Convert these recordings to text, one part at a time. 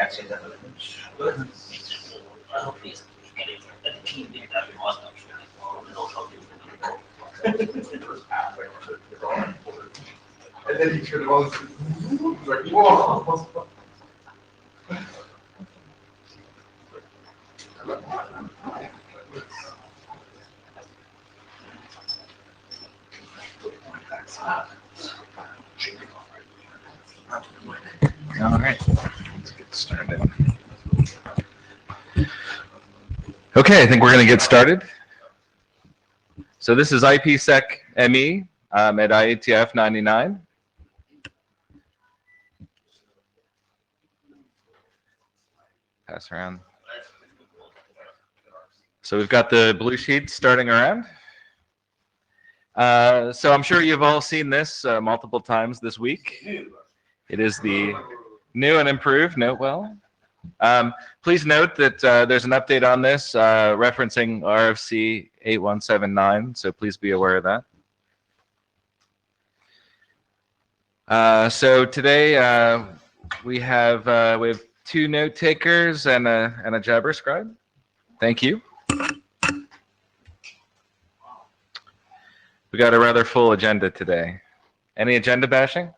access the elements. Good. I hope he's getting the team did that was not sure. And then he turned on like, whoa. All right, let's get started. Okay, I think we're going to get started. So this is Ipsecme at IETF 99. Pass around. So we've got the blue sheets starting around. So I'm sure you've all seen this multiple times this week. It is the new and improved Notewell. Please note that there's an update on this referencing RFC 8179, so please be aware of that. So today we have two note takers and a Jabber scribe. Thank you. We got a rather full agenda today. Any agenda bashing?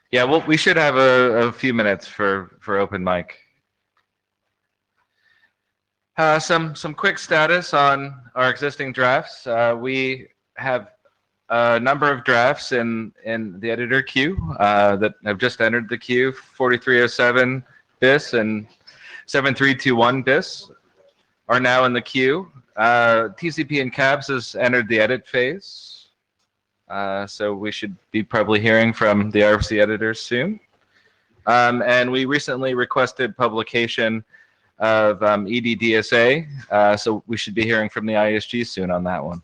Yeah, well, we should have a few minutes for open mic. Some quick status on our existing drafts. We have a number of drafts in the editor queue that have just entered the queue. 4307 BIS and 7321 BIS are now in the queue. TCP and CABS has entered the edit phase. So we should be probably hearing from the RFC editors soon. And we recently requested publication of EDDSA, so we should be hearing from the ISG soon on that one.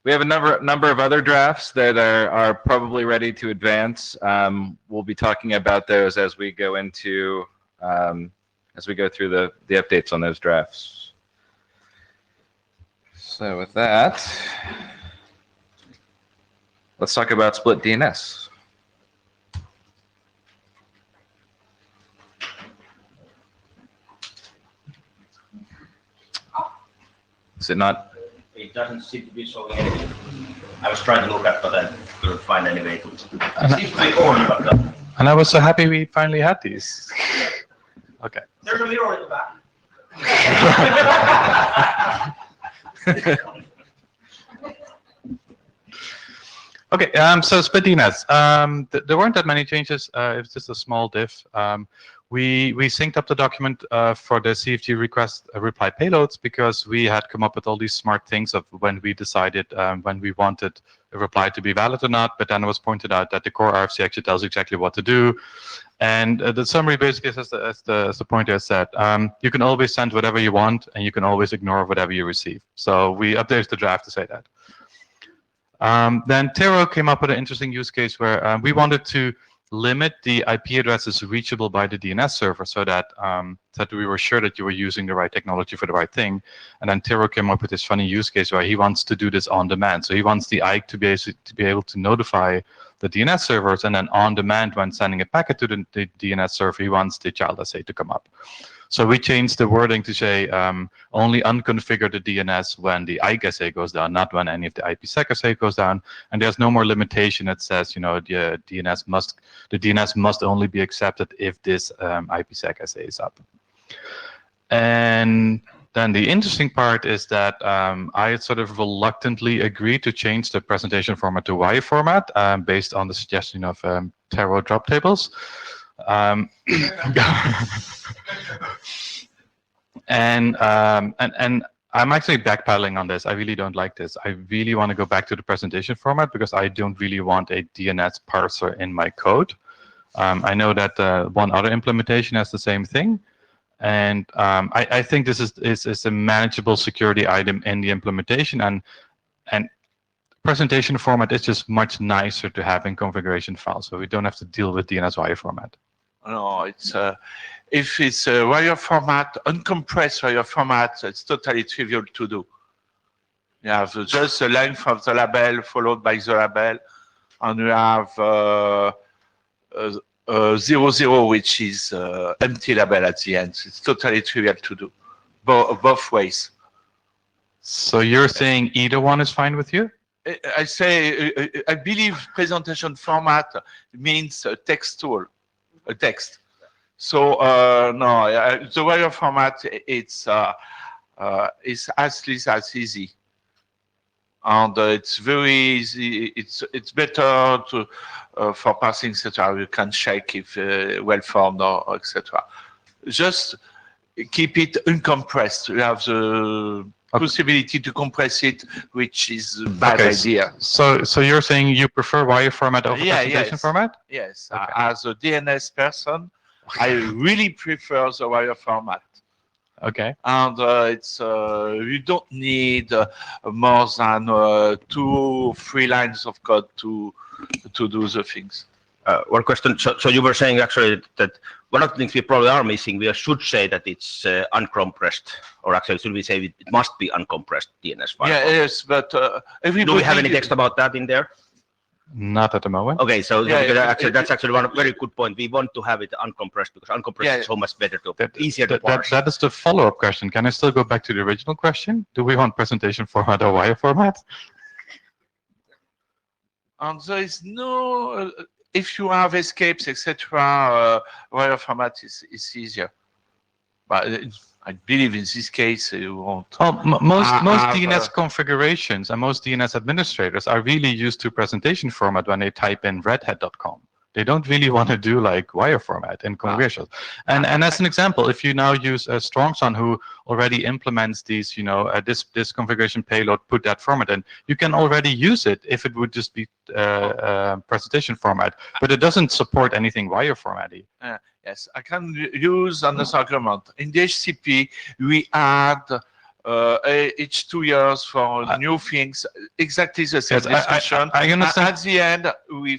We have a number of other drafts that are probably ready to advance. We'll be talking about those as we go into through the updates on those drafts. So with that, let's talk about split DNS. Is it not? It doesn't seem to be so easy. I was trying to look at, but I couldn't find any way to. It seems to be on, but And I was so happy we finally had these. Okay. there's a mirror in the back. Okay, so split DNS. There weren't that many changes. It was just a small diff. We synced up the document for the CFG request reply payloads because we had come up with all these smart things of when we decided when we wanted a reply to be valid or not. But then it was pointed out that the core RFC actually tells exactly what to do. And the summary basically is, as the pointer has said, you can always send whatever you want and you can always ignore whatever you receive. So we updated the draft to say that. Then Tero came up with an interesting use case where we wanted to limit the IP addresses reachable by the DNS server so that we were sure that you were using the right technology for the right thing. And then Tero came up with this funny use case where he wants to do this on demand. So he wants the IKE to be able to notify the DNS servers, and then on demand when sending a packet to the DNS server, he wants the child SA to come up. So we changed the wording to say only unconfigure the DNS when the IKE SA goes down, not when any of the IPsec SA goes down. And there's no more limitation that says, you know, the DNS must only be accepted if this IPsec SA is up. And then the interesting part is that I sort of reluctantly agreed to change the presentation format to Y format based on the suggestion of Tero drop tables. And I'm actually backpedaling on this. I really don't like this. I really want to go back to the presentation format because I don't really want a DNS parser in my code. I know that one other implementation has the same thing. And I think this is a manageable security item in the implementation, and presentation format is just much nicer to have in configuration files, so we don't have to deal with DNS wire format. No, it's if it's a wire format, uncompressed wire format, it's totally trivial to do. You have just the length of the label followed by the label, and you have 00, which is empty label at the end. It's totally trivial to do, both ways. So you're saying either one is fine with you? I say, I believe presentation format means textual, a text. So no, the wire format it's as least as easy, and it's very easy. It's better to for parsing, etc. You can check if well formed or etc. Just keep it uncompressed. You have the possibility to compress it, which is a bad idea. So you're saying you prefer wire format over Yeah, presentation yes. format? Yes, Okay. as a DNS person, I really prefer the wire format. Okay. And it's you don't need more than 2 or 3 lines of code to do the things. One question. So you were saying actually that one of the things we probably are missing, we should say that it's uncompressed, or actually should we say it must be uncompressed DNS file? Yeah, yes, but everybody. Do we have any text about that in there? Not at the moment. Okay, so Yeah, because actually that's actually one very good point. We want to have it uncompressed because uncompressed is so much better easier to parse. That is the follow-up question. Can I still go back to the original question? Do we want presentation format or wire format? And there is no, if you have escapes, etc., wire format is easier. But I believe in this case you won't. Well, most have, DNS configurations and most DNS administrators are really used to presentation format when they type in redhat.com. They don't really want to do like wire format in configurations. And as an example, if you now use a StrongSun who already implements these, you know, this configuration payload, put that format in, you can already use it if it would just be presentation format, but it doesn't support anything wire formatty. Yes, I can use another argument. In the HCP, we add each 2 years for new things, exactly the same discussion. I understand. At the end, we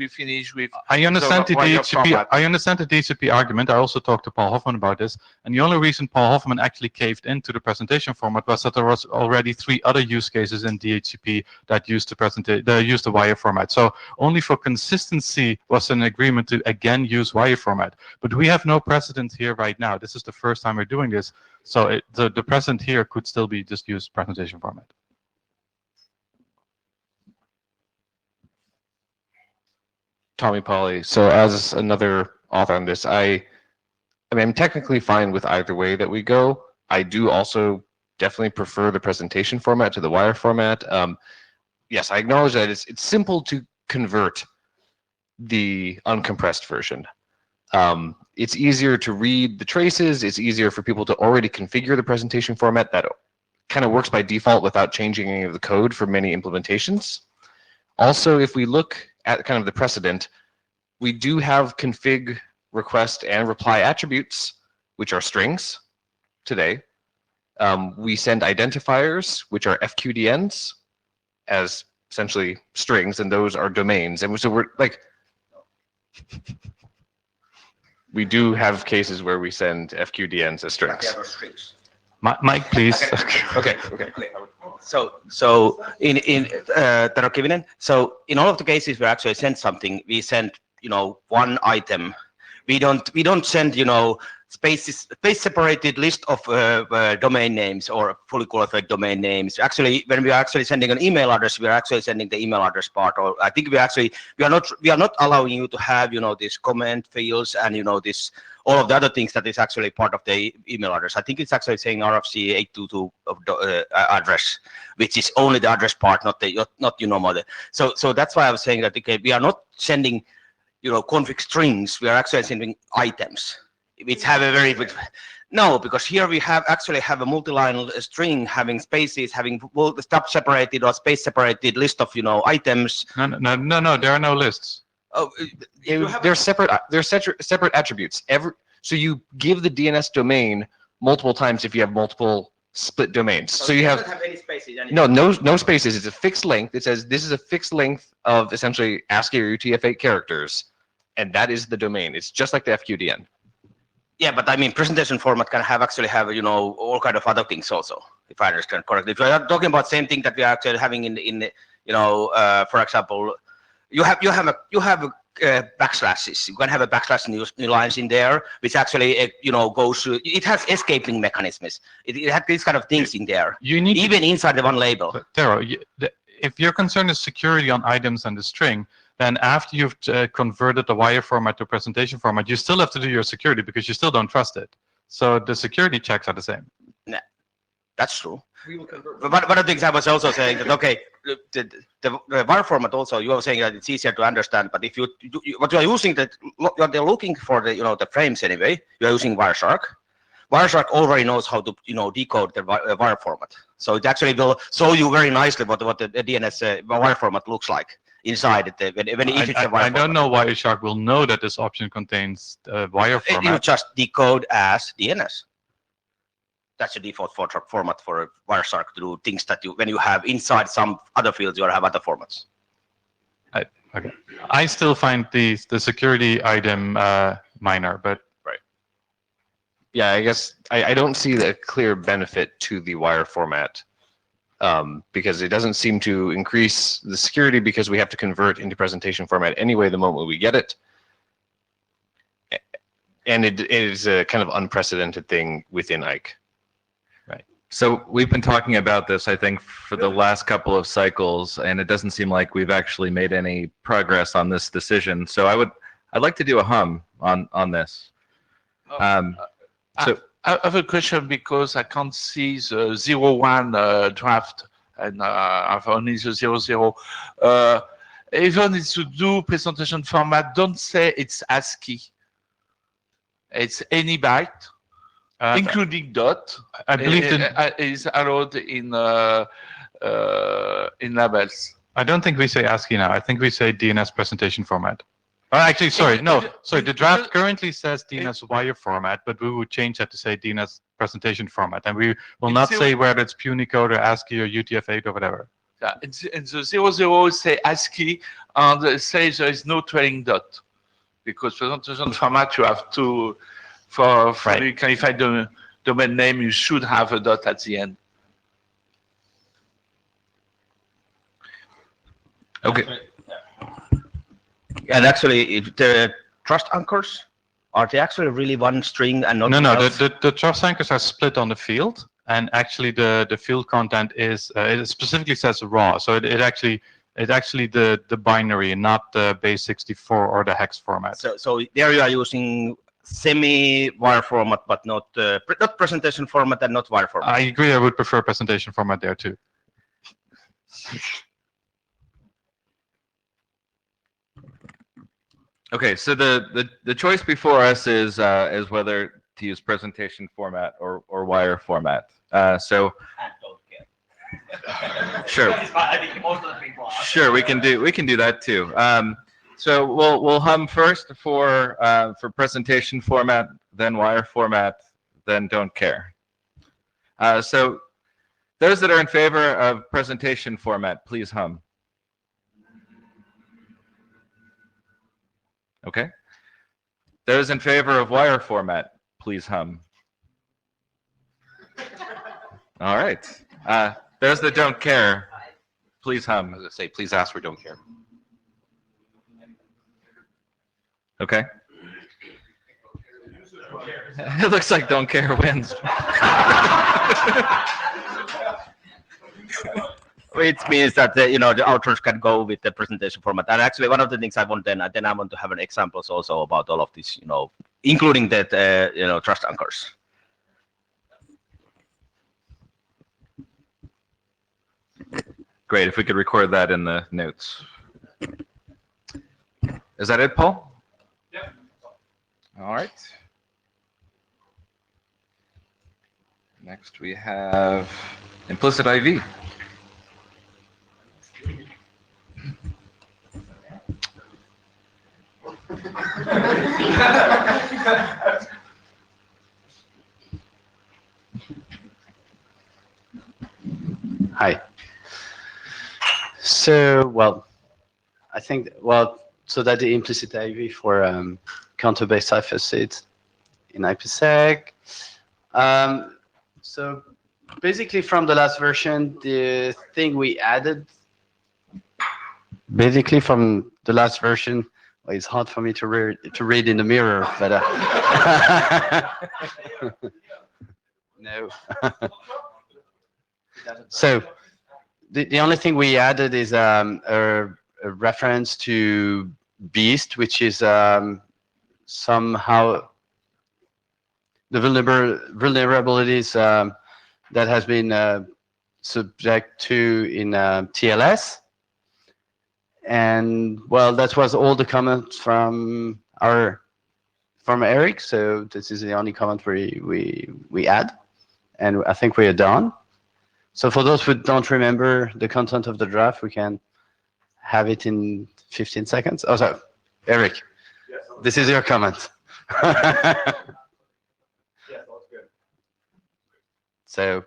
finish with. I understand the wire DHCP. format. I understand the DHCP argument. I also talked to Paul Hoffman about this, and the only reason Paul Hoffman actually caved into the presentation format was that there was already 3 other use cases in DHCP that used the wire format. So only for consistency was an agreement to again use wire format. But we have no precedent here right now. This is the first time we're doing this. So the precedent here could still be just use presentation format. Tommy Polly. So as another author on this, I mean, I'm technically fine with either way that we go. I do also definitely prefer the presentation format to the wire format. Yes, I acknowledge that it's simple to convert the uncompressed version. It's easier to read the traces. It's easier for people to already configure the presentation format that kind of works by default without changing any of the code for many implementations. Also, if we look at kind of the precedent, we do have config, request, and reply attributes, which are strings today. We send identifiers, which are FQDNs, as essentially strings, and those are domains. And so we're like, we do have cases where we send FQDNs as strings. Mike, please. Okay. So in Tarokivinen, so in all of the cases we actually send something, we send, you know, one item. We don't send, you know, space separated list of domain names or fully qualified domain names. Actually, when we are actually sending an email address, we are actually sending the email address part. Or I think we are not allowing you to have, you know, these comment fields and, you know, this all of the other things that is actually part of the email address. I think it's actually saying RFC 822 of address, which is only the address part, not you know, so that's why I was saying that, okay, we are not sending, you know, config strings. We are actually sending items which have a very big. No, because here we actually have a multi-line string having spaces, having stub separated or space separated list of, you know, items. No. There are no lists. Oh, They're separate. They're separate attributes. So you give the DNS domain multiple times if you have multiple split domains. So you have any spaces. no spaces. It's a fixed length. It says this is a fixed length of essentially ASCII or UTF-8 characters, and that is the domain. It's just like the FQDN. Yeah, but I mean, presentation format can actually have, you know, all kind of other things also, if I understand correctly. If you're talking about same thing that we are actually having in you know, for example, you have backslashes. You can have a backslash new lines in there, which actually you know, goes to, it has escaping mechanisms. It has these kind of things in there, You need even inside the one label. But Tero, if your concern is security on items and the string, then after you've converted the wire format to presentation format, you still have to do your security because you still don't trust it. So the security checks are the same. That's true. But one of the things I was also saying that, okay, the wire format also, you were saying that it's easier to understand, but if what you are using, what they're looking for, the, you know, the frames anyway, you are using Wireshark. Wireshark already knows how to, you know, decode the wire format. So it actually will show you very nicely what the DNS wire format looks like inside it, if it's a wire I don't know why Shark will know that this option contains wire format. You format. just decode as DNS. That's the default format for Wireshark to do things that when you have inside some other fields, you have other formats. Okay. I still find the security item minor, but Yeah, I guess I don't see the clear benefit to the wire format because it doesn't seem to increase the security because we have to convert into presentation format anyway the moment we get it. And it is a kind of unprecedented thing within Ike. So we've been talking about this, I think, for the last couple of cycles, and it doesn't seem like we've actually made any progress on this decision. So I'd like to do a hum on this. So I have a question because I can't see the 01 draft and I've only the 00. Even if you do presentation format, don't say it's ASCII. It's any byte, including dot. I believe is allowed in labels. I don't think we say ASCII now. I think we say DNS presentation format. Actually, sorry, no. Sorry, the draft currently says DNS wire format, but we would change that to say DNS presentation format. And we will not say whether it's Punicode or ASCII or UTF-8 or whatever. Yeah, and the 00 say ASCII and say there is no trailing dot. Because presentation format, you have to, for you clarify the domain name, you should have a dot at the end. okay. And actually, the trust anchors, are they actually really one string and not? No. The trust anchors are split on the field, and actually the field content is it specifically says raw. So it's actually the binary, not the base 64 or the hex format. So there you are using semi-wire format, but not presentation format and not wire format. I agree. I would prefer presentation format there too. Okay, so the choice before us is whether to use presentation format or wire format. So sure, sure, we can do that too. So we'll hum first for presentation format, then wire format, then don't care. So those that are in favor of presentation format, please hum. Okay. Those in favor of wire format, please hum. All right. Those that don't care, please hum. I was going to say, please ask for don't care. Okay. It looks like don't care wins. Which means that the authors can go with the presentation format. And actually, one of the things I want then I want to have an examples also about all of this, including that trust anchors. Great. If we could record that in the notes. Is that it, Paul? Yeah. All right. Next, we have implicit IV. Hi. So, well, I think, so that the implicit IV for counter-based ciphers, Ipsecme. So basically, from the last version, the thing we added, basically from the last version, well, it's hard for me to read in the mirror, but no. So the only thing we added is a reference to Beast, which is somehow the vulnerabilities that has been subject to in TLS. And well, that was all the comments from Eric. So this is the only comment we add, and I think we are done. So for those who don't remember the content of the draft, we can have it in 15 seconds. Oh, so Eric, Yes, this is your comment. yes, that's good. So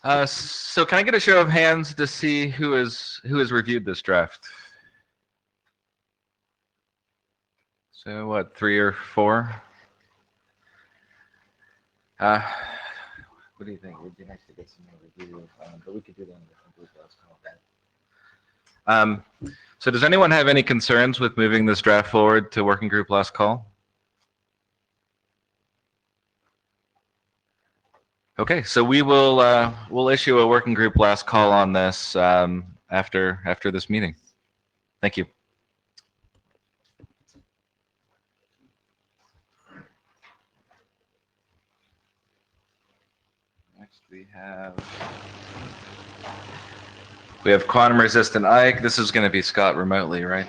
So can I get a show of hands to see who has reviewed this draft? So what, 3 or 4? What do you think? It would be nice to get some more review, but we could do that in a different group last call. So does anyone have any concerns with moving this draft forward to working group last call? Okay, so we will we'll issue a working group last call on this after this meeting. Thank you. Next we have quantum resistant Ike. This is going to be Scott remotely, right?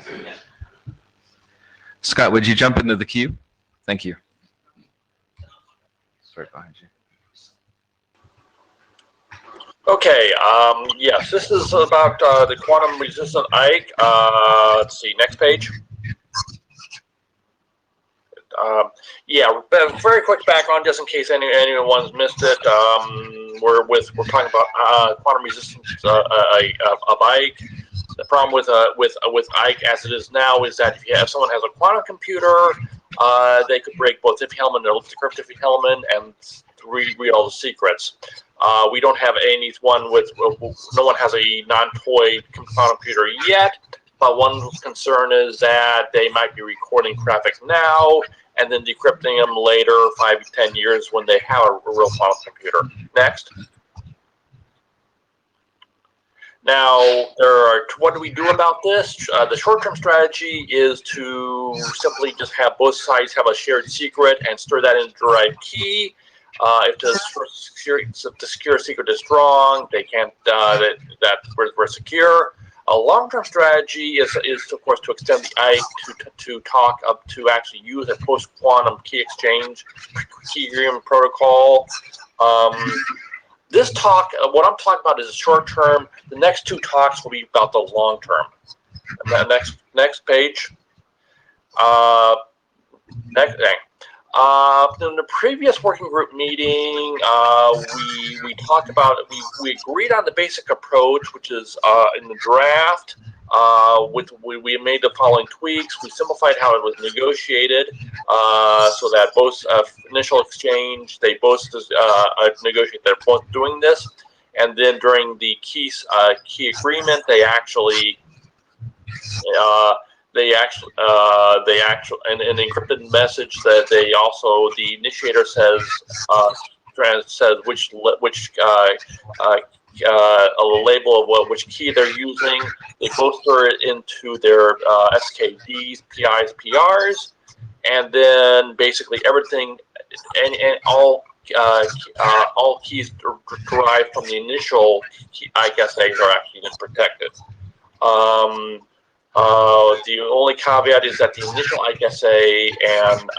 Scott, would you jump into the queue? Thank you. It's right behind you. Okay, yes, this is about the quantum resistant Ike. Let's see, next page. Yeah, very quick background, just in case anyone's missed it. We're talking about quantum resistance of Ike. The problem with Ike as it is now is that if someone has a quantum computer, they could break both Ipsecme and decrypt Ipsecme and read all the secrets. We don't have anyone with, no one has a non-toy quantum computer yet, but one concern is that they might be recording traffic now and then decrypting them later, 5 to 10 years when they have a real quantum computer. Next. Now, what do we do about this? The short-term strategy is to simply just have both sides have a shared secret and store that in the derived key. If the secure secret is strong, they can't. We're secure. A long-term strategy is of course to extend the Ike to talk up to actually use a post-quantum key exchange key agreement protocol. This talk, what I'm talking about is the short-term. The next 2 talks will be about the long-term. Next page. Next thing. In the previous working group meeting, we talked about we agreed on the basic approach, which is in the draft. We made the following tweaks. We simplified how it was negotiated, so that both initial exchange they both negotiate. They're both doing this, and then during the key agreement, they actually. In an encrypted message that they also the initiator says which a label of which key they're using. They both store it into their SKDs, PIs, PRs, and then basically everything and all keys derived from the initial IKSAs are actually protected. The only caveat is that the initial IKSA and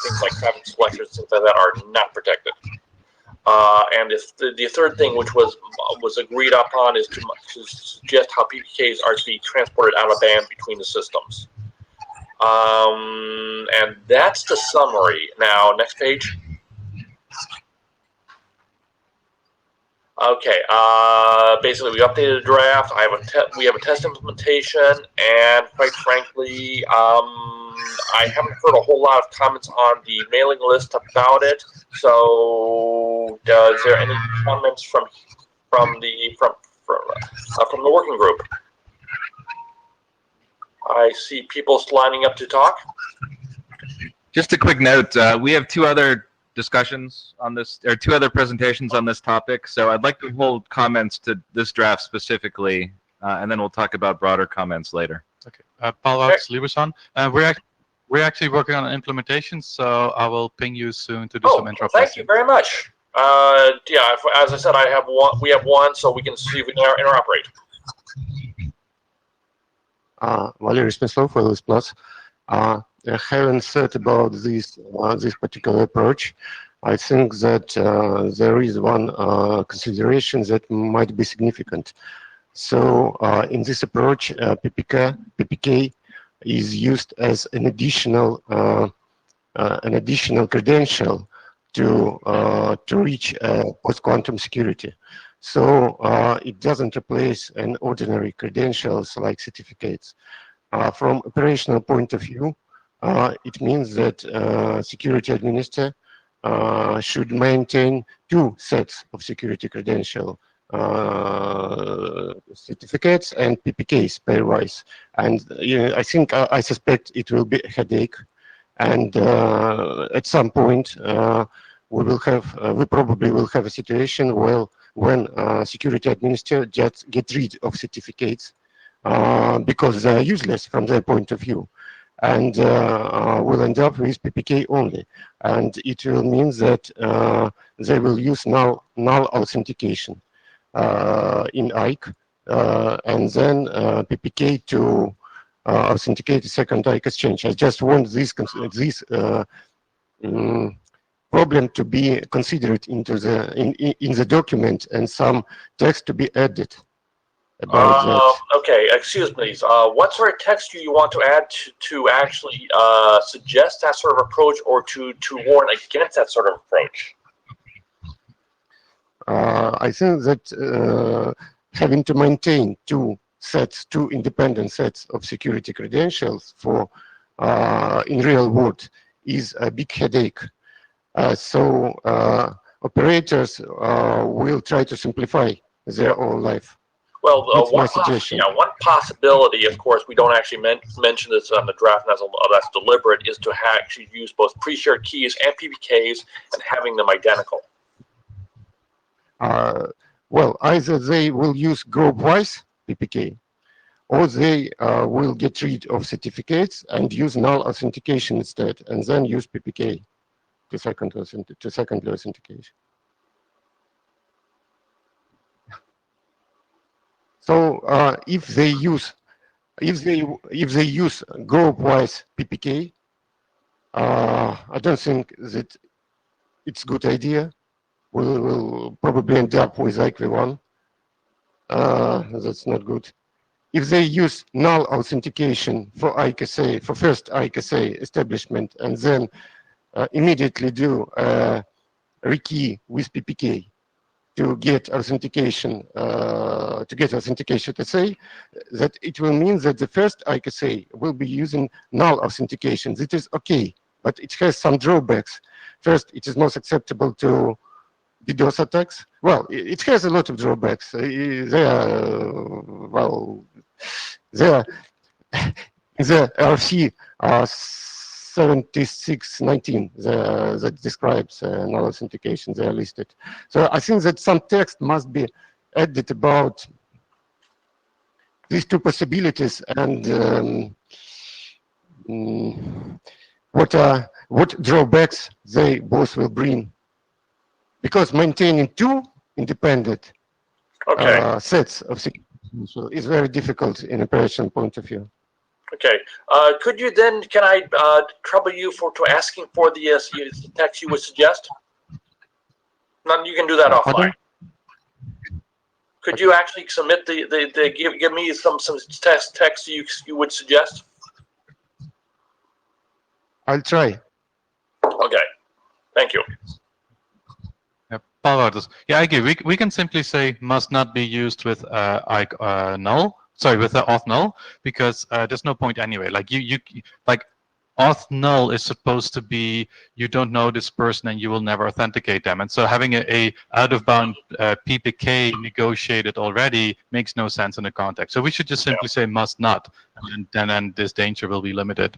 things like traffic selectors, things like that, are not protected. And the third thing, which was agreed upon, is to suggest how PPKs are to be transported out of band between the systems. And that's the summary. Now, next page. Okay. Basically, we updated the draft. We have a test implementation, and quite frankly, I haven't heard a whole lot of comments on the mailing list about it. So, is there any comments from the working group? I see people lining up to talk. Just a quick note, we have two other discussions on this, or two other presentations on this topic, so I'd like to hold comments to this draft specifically, and then we'll talk about broader comments later. Okay. Paul-Alex Lieberson. We're actually working on an implementation, so I will ping you soon to do some intro. Thank you very much. Yeah, as I said, we have one, so we can see if we can interoperate. Valery Smyslov, LS Plus. Having said about this particular approach, I think that there is one consideration that might be significant. So in this approach, PPK is used as an additional credential to reach post-quantum security. So it doesn't replace an ordinary credentials like certificates. From operational point of view, it means that security administrator should maintain two sets of security credential certificates and PPKs pairwise. And I suspect it will be a headache. And at some point, we probably will have a situation when security administrator just get rid of certificates because they are useless from their point of view, and will end up with PPK only. And it will mean that they will use null authentication in IKE, and then PPK to authenticate the second IKE exchange. I just want this problem to be considered in the document and some text to be added about that. Okay, excuse me, please. What sort of text do you want to add to actually suggest that sort of approach, or to warn against that sort of approach? I think that having to maintain two independent sets of security credentials for in real world is a big headache. So operators will try to simplify their own life. Well, my suggestion. One possibility, of course, we don't actually mention this on the draft, and that's deliberate, is to actually use both pre-shared keys and PPKs and having them identical. Well, either they will use group-wise PPK, or they will get rid of certificates and use null authentication instead, and then use PPK to secondary authentication. So if they use group-wise PPK, I don't think that it's a good idea. We'll probably end up with IKE1. That's not good. If they use null authentication for IKSA, for first IKSA establishment, and then immediately do rekey with PPK to get authentication, to say that it will mean that the first IKSA will be using null authentication. That is okay, but it has some drawbacks. First, it is most acceptable to DDoS attacks. Well, it has a lot of drawbacks. They are the RC 7619 that describes null authentication. They are listed. So I think that some text must be added about these two possibilities and what drawbacks they both will bring. Because maintaining two independent sets of security is very difficult in operation point of view. Okay. Could you then, can I trouble you to asking for the text you would suggest? No, you can do that offline. Could you actually submit give me some text you would suggest? I'll try. Okay. Thank you. Yeah, I agree. We can simply say must not be used with null. Sorry, with the auth null, because there's no point anyway. Like you like auth null is supposed to be you don't know this person and you will never authenticate them. And so having a out of bound PPK negotiated already makes no sense in the context. So we should just simply say must not, and then this danger will be limited.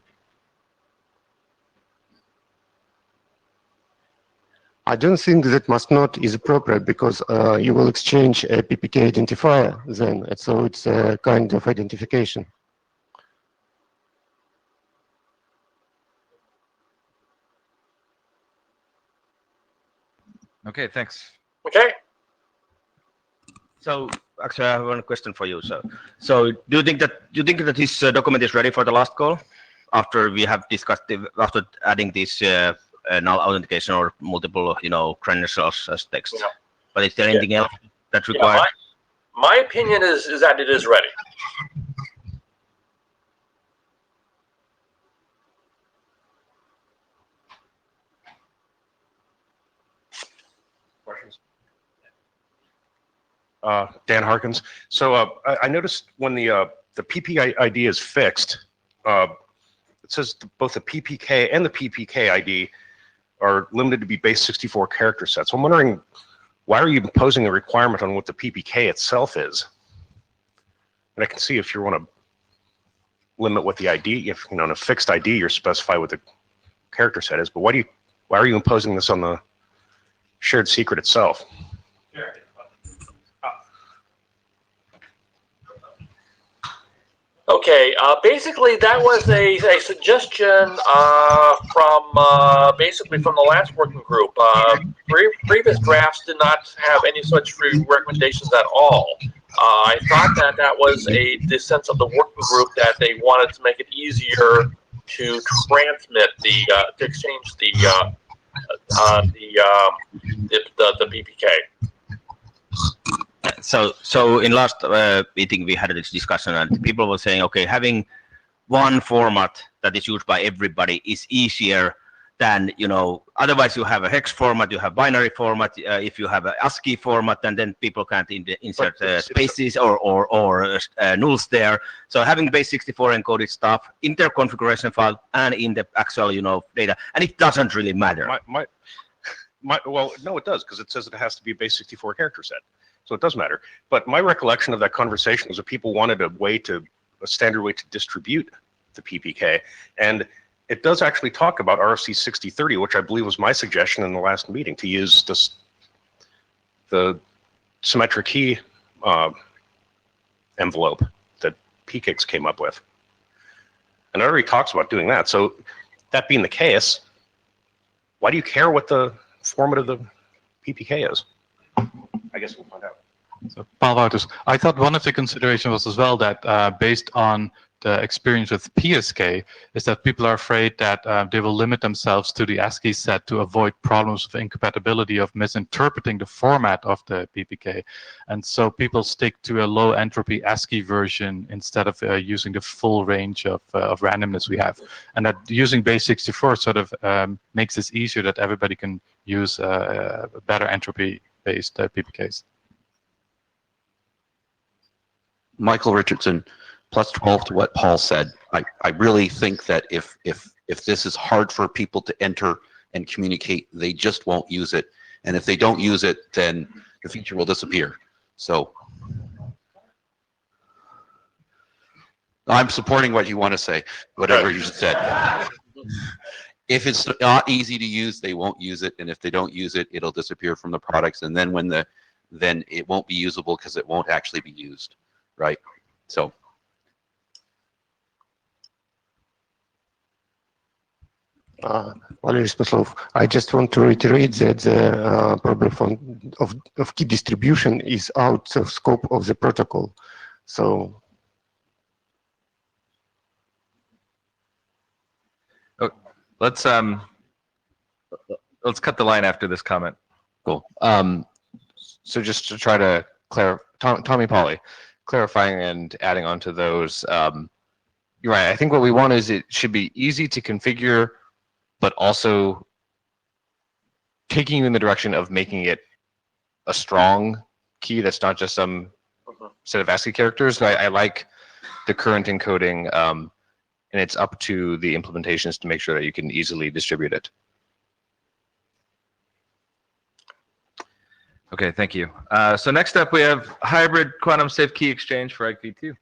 I don't think that must not is appropriate because you will exchange a PPK identifier then, and so it's a kind of identification. Okay, thanks. Okay. So actually, I have one question for you. So do you think that this document is ready for the last call after we have discussed after adding this null authentication or multiple credentials as text? Yeah. But is there anything else that's Yeah, required? my opinion is that it is ready. Questions? Dan Harkins. So I noticed when the PPI ID is fixed, it says both the PPK and the PPK ID are limited to be base 64 character sets. I'm wondering, why are you imposing a requirement on what the PPK itself is? And I can see if you want to limit what the ID, if in a fixed ID, you're specify what the character set is. But why are you imposing this on the shared secret itself? Okay, basically that was a suggestion from basically from the last working group. Previous drafts did not have any such recommendations at all. I thought that was the sense of the working group that they wanted to make it easier to transmit to exchange the PPK. So in last meeting we had this discussion and people were saying, okay, having one format that is used by everybody is easier than otherwise you have a hex format, you have binary format. If you have an ASCII format, and then people can't insert spaces or nulls there. So having base 64 encoded stuff in their configuration file and in the actual data, and it doesn't really matter. Well, no, it does, because it says it has to be a base 64 character set. So it does matter. But my recollection of that conversation was that people wanted a standard way to distribute the PPK. And it does actually talk about RFC 6030, which I believe was my suggestion in the last meeting, to use the symmetric key envelope that PKIX came up with. And it already talks about doing that. So that being the case, why do you care what the format of the PPK is? I guess we'll find out. So, Paul Wouters, I thought one of the considerations was as well that based on the experience with PSK, is that people are afraid that they will limit themselves to the ASCII set to avoid problems of incompatibility of misinterpreting the format of the PPK. And so people stick to a low entropy ASCII version instead of using the full range of randomness we have. And that using base 64 sort of makes this easier that everybody can use better entropy based PPKs. Michael Richardson, plus 12 to what Paul said. I really think that if this is hard for people to enter and communicate, they just won't use it. And if they don't use it, then the feature will disappear. So I'm supporting what you want to say, whatever you said. If it's not easy to use, they won't use it, and if they don't use it, it'll disappear from the products, and then then it won't be usable because it won't actually be used, right? So. Valery Smaslov, I just want to reiterate that the problem of key distribution is out of scope of the protocol. So. Let's cut the line after this comment. Cool. So just to try to clarify, Tommy Polly, clarifying and adding on to those, you're right. I think what we want is it should be easy to configure, but also taking you in the direction of making it a strong key that's not just some set of ASCII characters. I like the current encoding, and it's up to the implementations to make sure that you can easily distribute it. Okay, thank you. So next up, we have hybrid quantum safe key exchange for IPv2.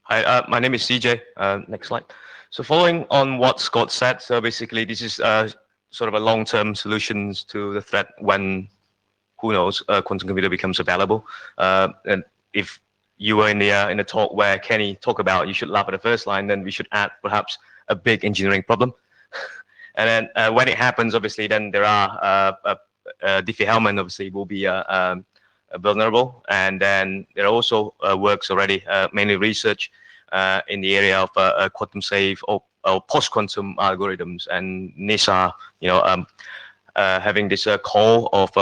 Hi, my name is CJ. Next slide. So following on what Scott said, so basically this is sort of a long-term solutions to the threat when, who knows, quantum computer becomes available. And if you were in the talk where Kenny talked about you should laugh at the first line, then we should add perhaps a big engineering problem. And then when it happens, obviously, then there are Diffie-Hellman obviously will be vulnerable, and then there also works already, mainly research in the area of quantum safe or post-quantum algorithms, and NISA, having this call of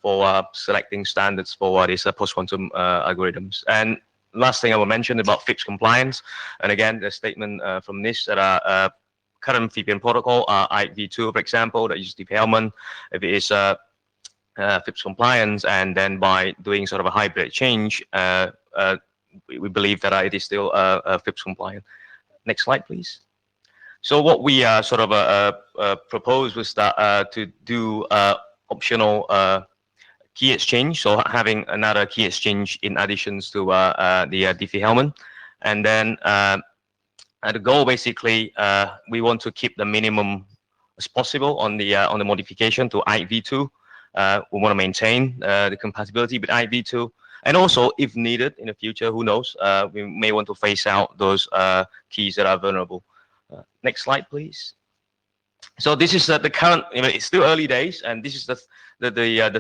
for selecting standards for these post-quantum algorithms. And last thing I will mention about FIPS compliance, and again, the statement from NIST that current VPN protocol, IPv2, for example, that uses Diffie-Hellman, if it is FIPS compliance, and then by doing sort of a hybrid change, we believe that it is still FIPS compliant. Next slide, please. So what we sort of proposed was that to do optional key exchange, so having another key exchange in addition to the Diffie-Hellman, and then the goal basically we want to keep the minimum as possible on the modification to IPv2. We want to maintain the compatibility with IPv2, and also, if needed in the future, who knows, we may want to phase out those keys that are vulnerable. Next slide, please. So this is the current. It's still early days, and this is the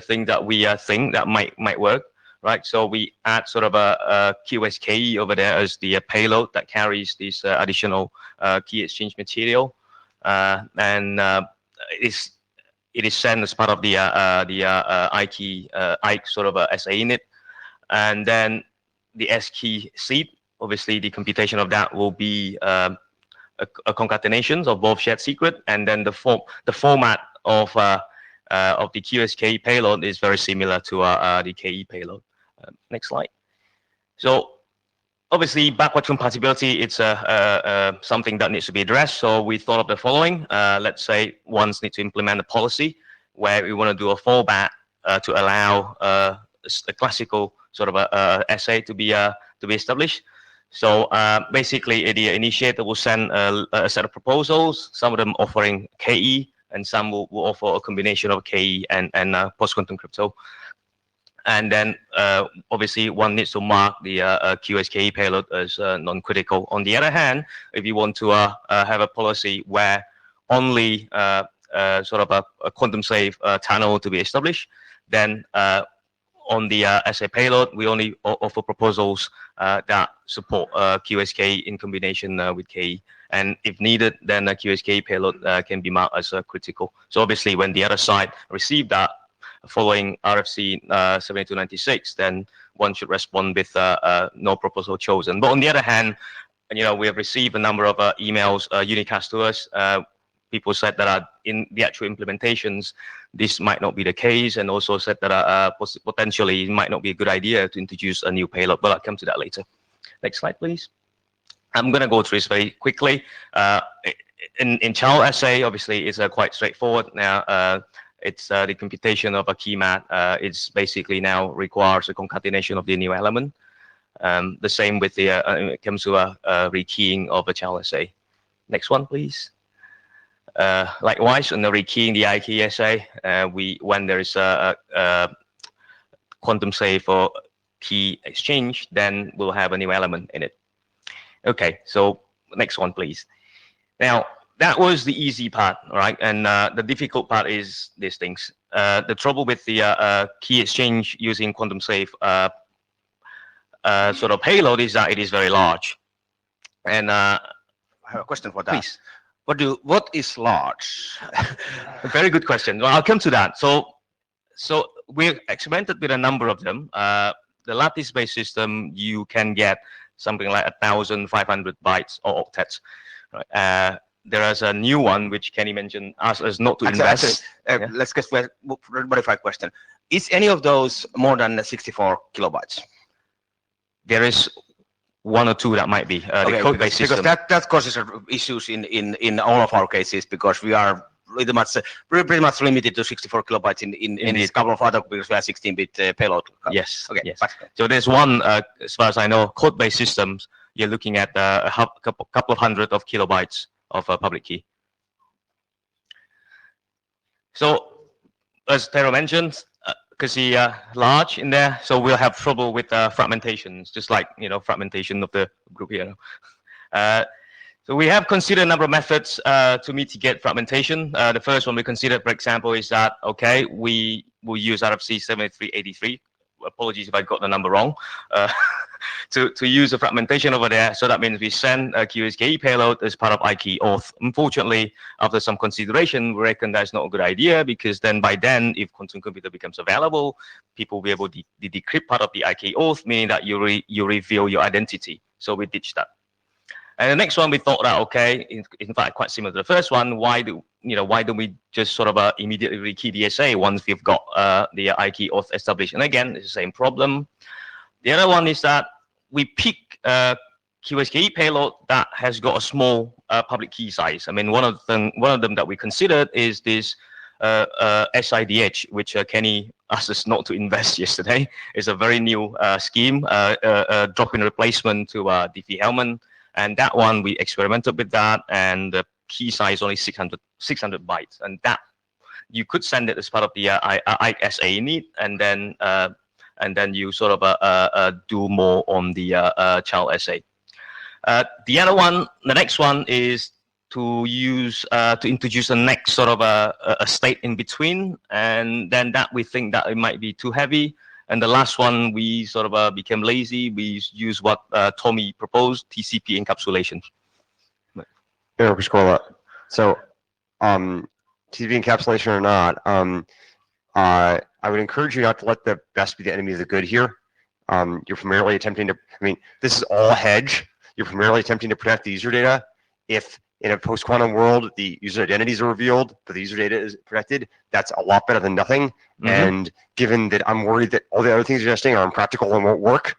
thing that we think that might work, right? So we add sort of a QSKE over there as the payload that carries this additional key exchange material, and it is sent as part of the IKE sort of a SA init, and then the SKey seed. Obviously, the computation of that will be a concatenation of both shared secret, and then the format of the QSK payload is very similar to the KE payload. Next slide. So obviously, backward compatibility, it's something that needs to be addressed. So we thought of the following. Let's say ones need to implement a policy where we want to do a fallback to allow a classical sort of a SA to be established. So basically, the initiator will send a set of proposals, some of them offering KE, and some will offer a combination of KE and post-quantum crypto. And then, obviously, one needs to mark the QSKE payload as non-critical. On the other hand, if you want to have a policy where only sort of a quantum-safe channel to be established, then on the SA payload, we only offer proposals that support QSK in combination with KE. And if needed, then a QSK payload can be marked as critical. So obviously, when the other side receive that following RFC 7296, then one should respond with no proposal chosen. But on the other hand, we have received a number of emails unicast to us. People said that in the actual implementations, this might not be the case, and also said that potentially it might not be a good idea to introduce a new payload, but I'll come to that later. Next slide, please. I'm going to go through this very quickly. In child SA, obviously, it's quite straightforward. Now, it's the computation of a key mat. It's basically now requires a concatenation of the new element. The same with the, it comes to a rekeying of a child SA. Next one, please. Likewise, on the rekeying the IKE SA, when there is a quantum safe or key exchange, then we'll have a new element in it. Okay, so next one, please. Now, that was the easy part, all right? And the difficult part is these things. The trouble with the key exchange using quantum safe sort of payload is that it is very large. And I have a question for that. Please. What is large? A very good question. Well, I'll come to that. So we've experimented with a number of them. The lattice-based system, you can get something like 1,500 bytes or octets. Right? there is a new one which Kenny mentioned, asked us not to invest. Yeah. Let's get modify question. Is any of those more than 64 kilobytes? There is one or two that might be the Okay, code-based because system. that causes issues in all of our cases, because we are pretty much limited to 64 kilobytes in this couple of other, because we have 16-bit payload. Yes. Okay. Yes. So there's one, as far as I know, code-based systems. You're looking at a couple of hundred of kilobytes of public key. So as Tero mentioned, because the large in there, so we'll have trouble with fragmentations, just like fragmentation of the group here. So we have considered a number of methods to mitigate fragmentation. The first one we considered, for example, is that we will use RFC 7383. Apologies if I got the number wrong. To use a fragmentation over there. So that means we send a QSKE payload as part of IKE auth. Unfortunately, after some consideration, we reckon that's not a good idea, because then by then, if quantum computer becomes available, people will be able to decrypt part of the IKE auth, meaning that you reveal your identity. So we ditched that. And the next one, we thought that, okay, in fact, quite similar to the first one, why don't we just sort of immediately rekey DSA once we've got the IKE auth established? And again, it's the same problem. The other one is that we pick QSKE payload that has got a small public key size. I mean, one of them that we considered is this SIDH, which Kenny asked us not to invest yesterday. It's a very new scheme, drop-in replacement to Diffie-Hellman. And that one, we experimented with that, and the key size only 600 bytes. And that, you could send it as part of the ISA init, and then you sort of do more on the child SA. The next one is to use to introduce a next sort of a state in between, and then that we think that it might be too heavy. And the last one, we sort of became lazy. We use what Tommy proposed, TCP encapsulation. So, TCP encapsulation or not, I would encourage you not to let the best be the enemy of the good here. You're primarily attempting to, this is all hedge. You're primarily attempting to protect the user data. If in a post-quantum world, the user identities are revealed, but the user data is protected, that's a lot better than nothing. Mm-hmm. And given that I'm worried that all the other things you're suggesting are impractical and won't work,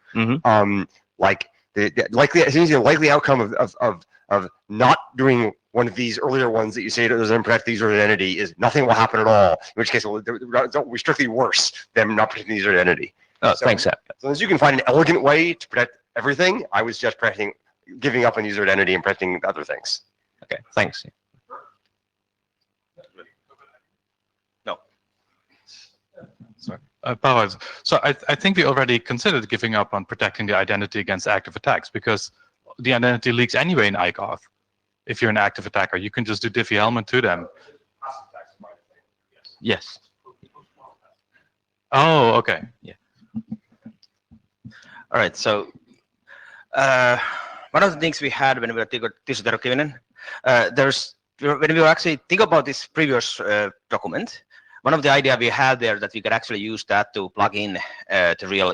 like the likely outcome of not doing one of these earlier ones that you say doesn't protect the user identity is nothing will happen at all, in which case it will be strictly worse than not protecting the user identity. Thanks, Seb. So as you can find an elegant way to protect everything, I was just giving up on user identity and protecting other things. Okay, thanks. No. Sorry. Pavel, so I think we already considered giving up on protecting the identity against active attacks, because the identity leaks anyway in ICOF. If you're an active attacker, you can just do Diffie-Hellman to them. Yes. Oh, okay. Yeah. All right. So one of the things we had when we were taking this document, when we were actually think about this previous document, one of the idea we had there that we could actually use that to plug in the real,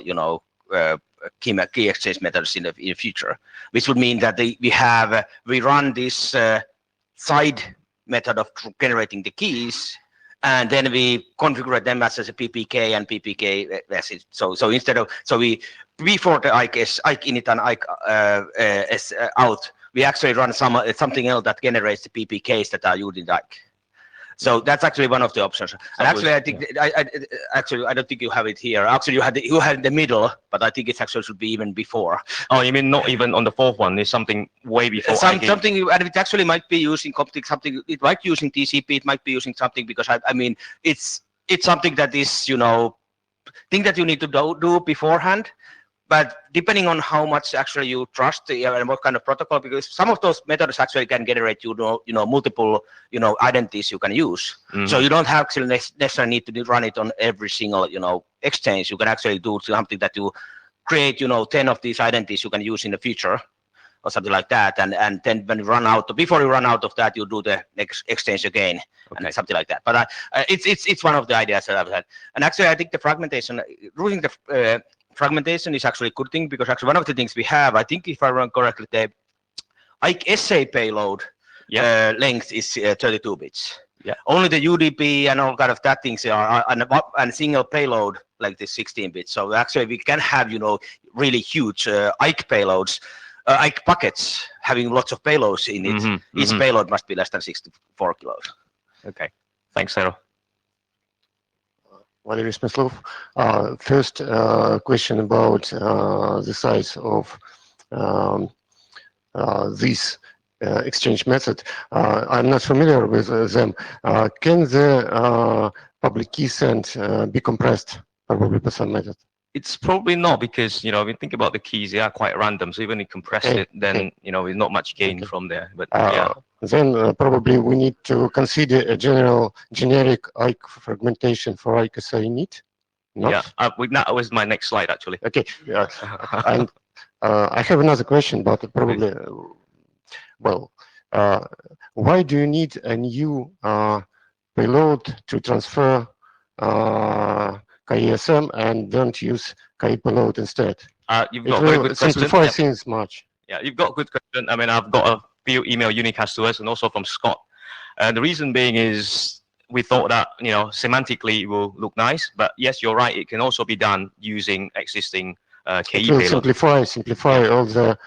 key exchange methods in the future, which would mean that we run this side method of generating the keys, and then we configure them as a PPK and PPK message. So we before the IKE init and IKE out, we actually run something else that generates the PPKs that are used in the IKE. So that's actually one of the options. And actually, I think I don't think you have it here. Actually, you had the middle, but I think it actually should be even before. Oh, you mean not even on the fourth one? There's something way before. And it actually might be using something. It might be using TCP. It might be using something, because it's something that is thing that you need to do beforehand. But depending on how much actually you trust and what kind of protocol, because some of those methods actually can generate multiple identities you can use. Mm-hmm. So you don't actually necessarily need to run it on every single exchange. You can actually do something that you create 10 of these identities you can use in the future, or something like that. And then when before you run out of that, you do the next exchange again, and something like that. But it's one of the ideas that I've had. And actually, I think the fragmentation, ruling the fragmentation is actually a good thing, because actually one of the things we have, I think if I run correctly, the IKE SA payload length is 32 bits. Yeah. Only the UDP and all kind of that things are and single payload like this 16 bits. So actually we can have, really huge IKE payloads, IKE packets having lots of payloads in it. Each payload must be less than 64 kilos. Okay. Thanks, Sarah. Valery Smyslov. First question about the size of this exchange method. I'm not familiar with them. Can the public key send be compressed probably by some method? It's probably not because, if you think about the keys, they are quite random. So even if you compress it, then, there's not much gain from there. But yeah. Then probably we need to consider a generic IKE fragmentation for IKE SA init. Yeah, that was my next slide, actually. Okay. And I have another question, but probably, why do you need a new payload to transfer KESM and don't use KE payload instead? You've got a very good question. Simplify things much. Yeah, you've got a good question. I mean, I've got a few email unicast to us and also from Scott. The reason being is we thought that, semantically it will look nice, but yes, you're right. It can also be done using existing KE It will payload. simplify all the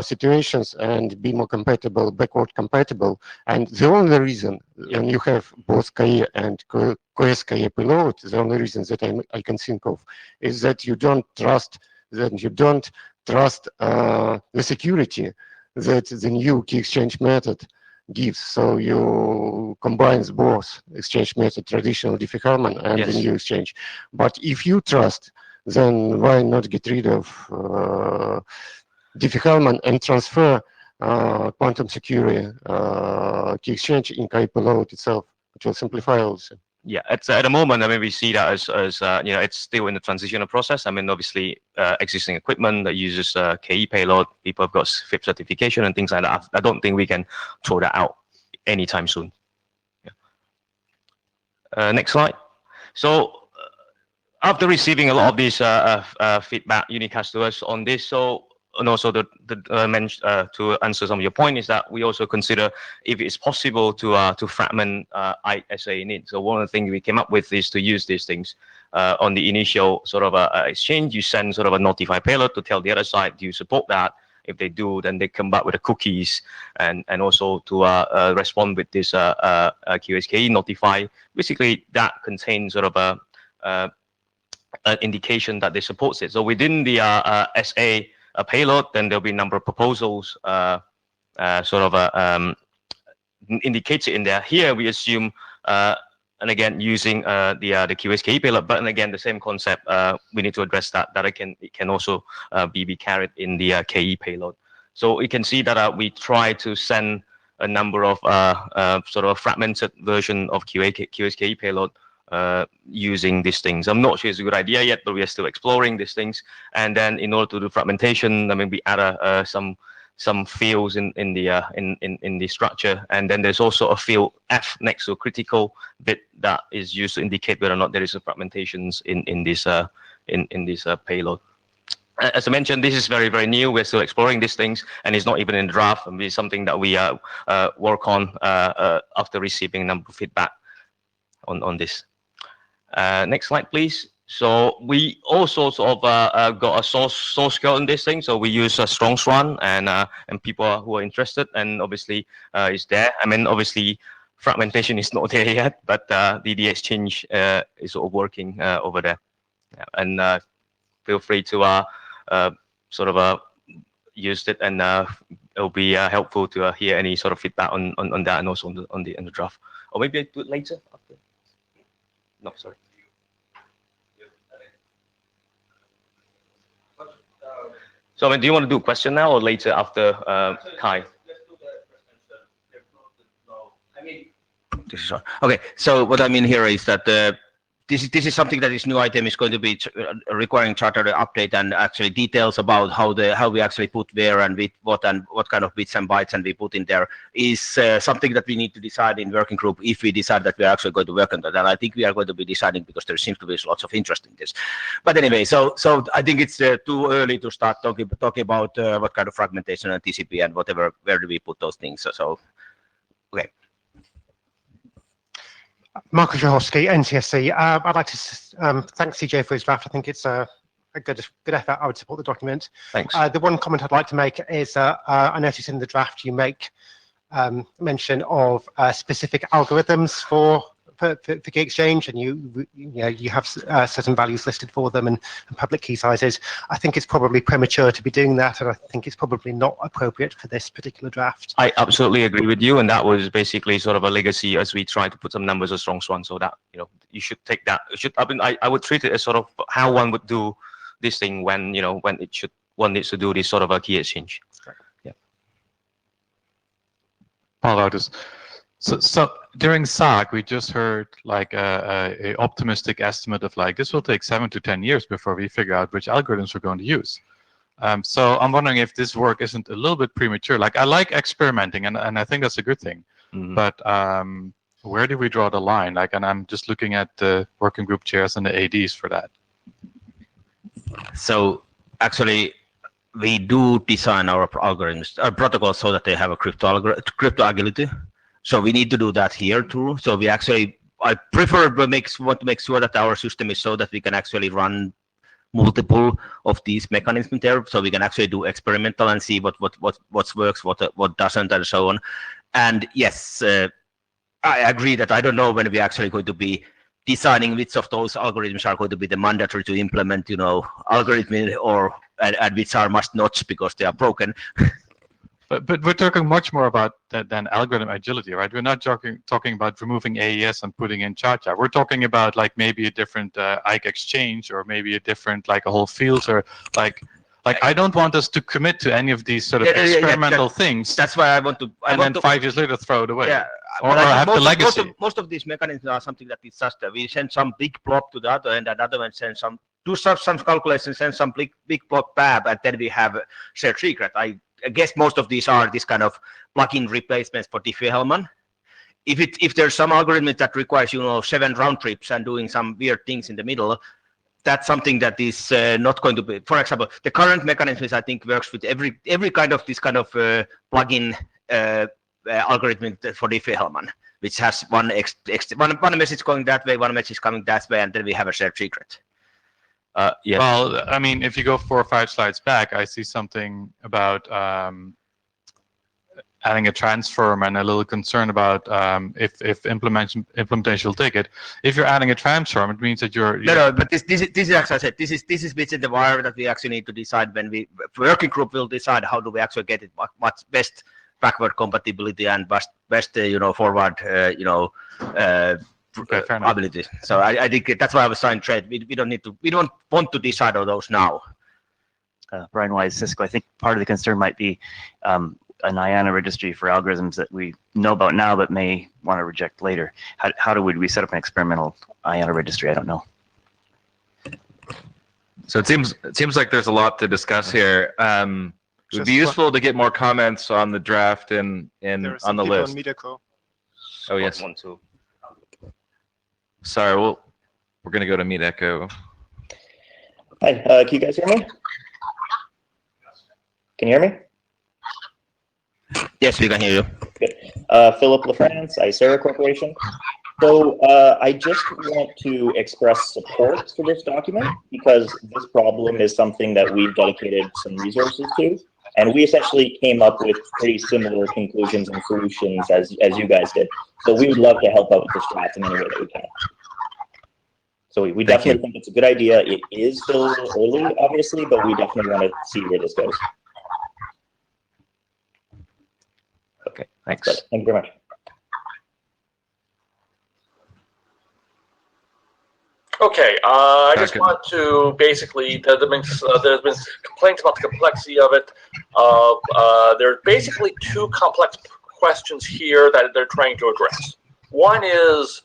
situations and be more compatible, backward compatible. And the only reason when you have both KE and KE payload, the only reason that I can think of is that you don't trust the security that the new key exchange method gives. So you combine both exchange method, traditional Diffie-Hellman and the new exchange. But if you trust, then why not get rid of Diffie-Hellman and transfer quantum security key exchange in KE payload itself, which will simplify also. Yeah, at the moment, I mean, we see that as it's still in the transitional process. I mean, obviously, existing equipment that uses KE payload, people have got FIP certification and things like that. I don't think we can throw that out anytime soon. Yeah. Next slide. So after receiving a lot of this feedback, unicast to us on this, and also to answer some of your point is that we also consider if it's possible to fragment ISA init. So one of the things we came up with is to use these things on the initial sort of exchange. You send sort of a notify payload to tell the other side, do you support that? If they do, then they come back with the cookies and also to respond with this QSKE notify. Basically, that contains sort of an indication that they support it. So within the SA payload, then there'll be a number of proposals indicated in there. Here we assume, and again using the QSKE payload, but again the same concept. We need to address that it can also be carried in the KE payload. So you can see that we try to send a number of sort of fragmented version of QSKE payload using these things. I'm not sure it's a good idea yet, but we are still exploring these things. And then in order to do fragmentation, I mean, we add some fields in the structure, and then there's also a field F next to a critical bit that is used to indicate whether or not there is a fragmentations in this payload. As I mentioned, this is very, very new. We're still exploring these things, and it's not even in draft. And it's something that we work on after receiving a number of feedback on this. Next slide, please. So we also sort of got a source code on this thing. So we use a strong run and people who are interested, and obviously is there. I mean, obviously fragmentation is not there yet, but the exchange is sort of working over there. Yeah. And feel free to sort of use it, and it'll be helpful to hear any sort of feedback on that, and also on the draft. Or maybe I do it later after. No, sorry. So, I mean, do you want to do a question now or later after Kai? Okay, so what I mean here is that this is something that this new item is going to be requiring charter update, and actually details about how we actually put where and with what kind of bits and bytes and we put in there is something that we need to decide in working group if we decide that we are actually going to work on that. And I think we are going to be deciding because there seems to be lots of interest in this. But anyway, so I think it's too early to start talking about what kind of fragmentation and TCP and whatever, where do we put those things. So Marko Żuchowski, NCSC. I'd like to thank CJ for his draft. I think it's a good effort. I would support the document. Thanks. The one comment I'd like to make is I noticed in the draft you make mention of specific algorithms for key exchange, and you have certain values listed for them and public key sizes. I think it's probably premature to be doing that, and I think it's probably not appropriate for this particular draft. I absolutely agree with you, and that was basically sort of a legacy as we try to put some numbers as strong one. So that you should take that. I would treat it as sort of how one would do this thing when one needs to do this sort of a key exchange. Yeah. Paul Otis. So during SAG, we just heard like a optimistic estimate of like this will take 7 to 10 years before we figure out which algorithms we're going to use. So I'm wondering if this work isn't a little bit premature. Like I like experimenting, and I think that's a good thing. Mm-hmm. But where do we draw the line? Like, and I'm just looking at the working group chairs and the ADs for that. So actually, we do design our algorithms, our protocols, so that they have a crypto agility. So we need to do that here too. So we actually, I prefer want to make sure that our system is so that we can actually run multiple of these mechanisms there. So we can actually do experimental and see what works, what doesn't, and so on. And yes, I agree that I don't know when we're actually going to be designing which of those algorithms are going to be the mandatory to implement, algorithm, or and which are must nots because they are broken. But we're talking much more about that than algorithm agility, right? We're not talking about removing AES and putting in Cha-Cha. We're talking about like maybe a different IKE exchange, or maybe a different like a whole field, or like I don't want us to commit to any of these sort of experimental things. That's why I want to. And then 5 years later throw it away. Yeah. Or have the legacy. Most of these mechanisms are something that is just we send some big blob to the other end, and the other one sends do some calculations, send some big blob BAB, and then we have shared secret. I guess most of these are this kind of plug-in replacements for Diffie-Hellman. If there's some algorithm that requires 7 round trips and doing some weird things in the middle, that's something that is not going to be. For example, the current mechanisms I think works with every kind of this kind of plug-in algorithm for Diffie-Hellman, which has one message going that way, one message coming that way, and then we have a shared secret. Yes. Well, I mean, if you go 4 or 5 slides back, I see something about adding a transform, and a little concern about if implementation will take it. If you're adding a transform, it means that you're no. But this is as I said, this is within the wire that we actually need to decide when working group will decide how do we actually get it what's best backward compatibility and best forward ability. So I think that's why I was saying trade. We don't want to decide on those now. Brian Wise, Cisco. I think part of the concern might be an IANA registry for algorithms that we know about now but may want to reject later. How would we set up an experimental IANA registry? I don't know. So it seems like there's a lot to discuss here. It would be useful to get more comments on the draft and on the list. Oh yes. Sorry, we're going to go to Meet Echo. Hi, can you guys hear me? Can you hear me? Yes, we can hear you. Good. Philip LaFrance, Icera Corporation. So I just want to express support for this document because this problem is something that we've dedicated some resources to. And we essentially came up with pretty similar conclusions and solutions as you guys did. So we would love to help out with this draft in any way that we can. So we definitely think it's a good idea. It is still early, obviously, but we definitely want to see where this goes. Okay, thanks. But thank you very much. Okay, I just want to basically, there's been complaints about the complexity of it. There are basically 2 complex questions here that they're trying to address. One is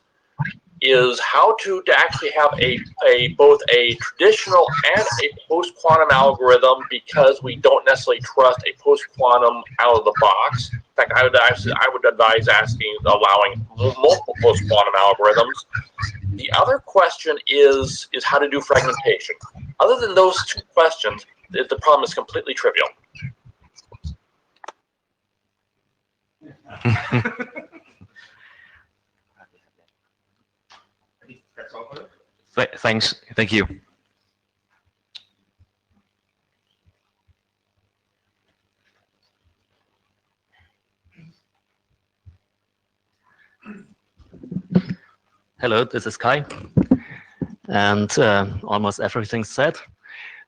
how to actually have both a traditional and a post-quantum algorithm, because we don't necessarily trust a post-quantum out of the box. In fact, I would advise allowing multiple post-quantum algorithms. The other question is how to do fragmentation. Other than those 2 questions, the problem is completely trivial. Thanks. Thank you. Hello, this is Kai, and almost everything's said.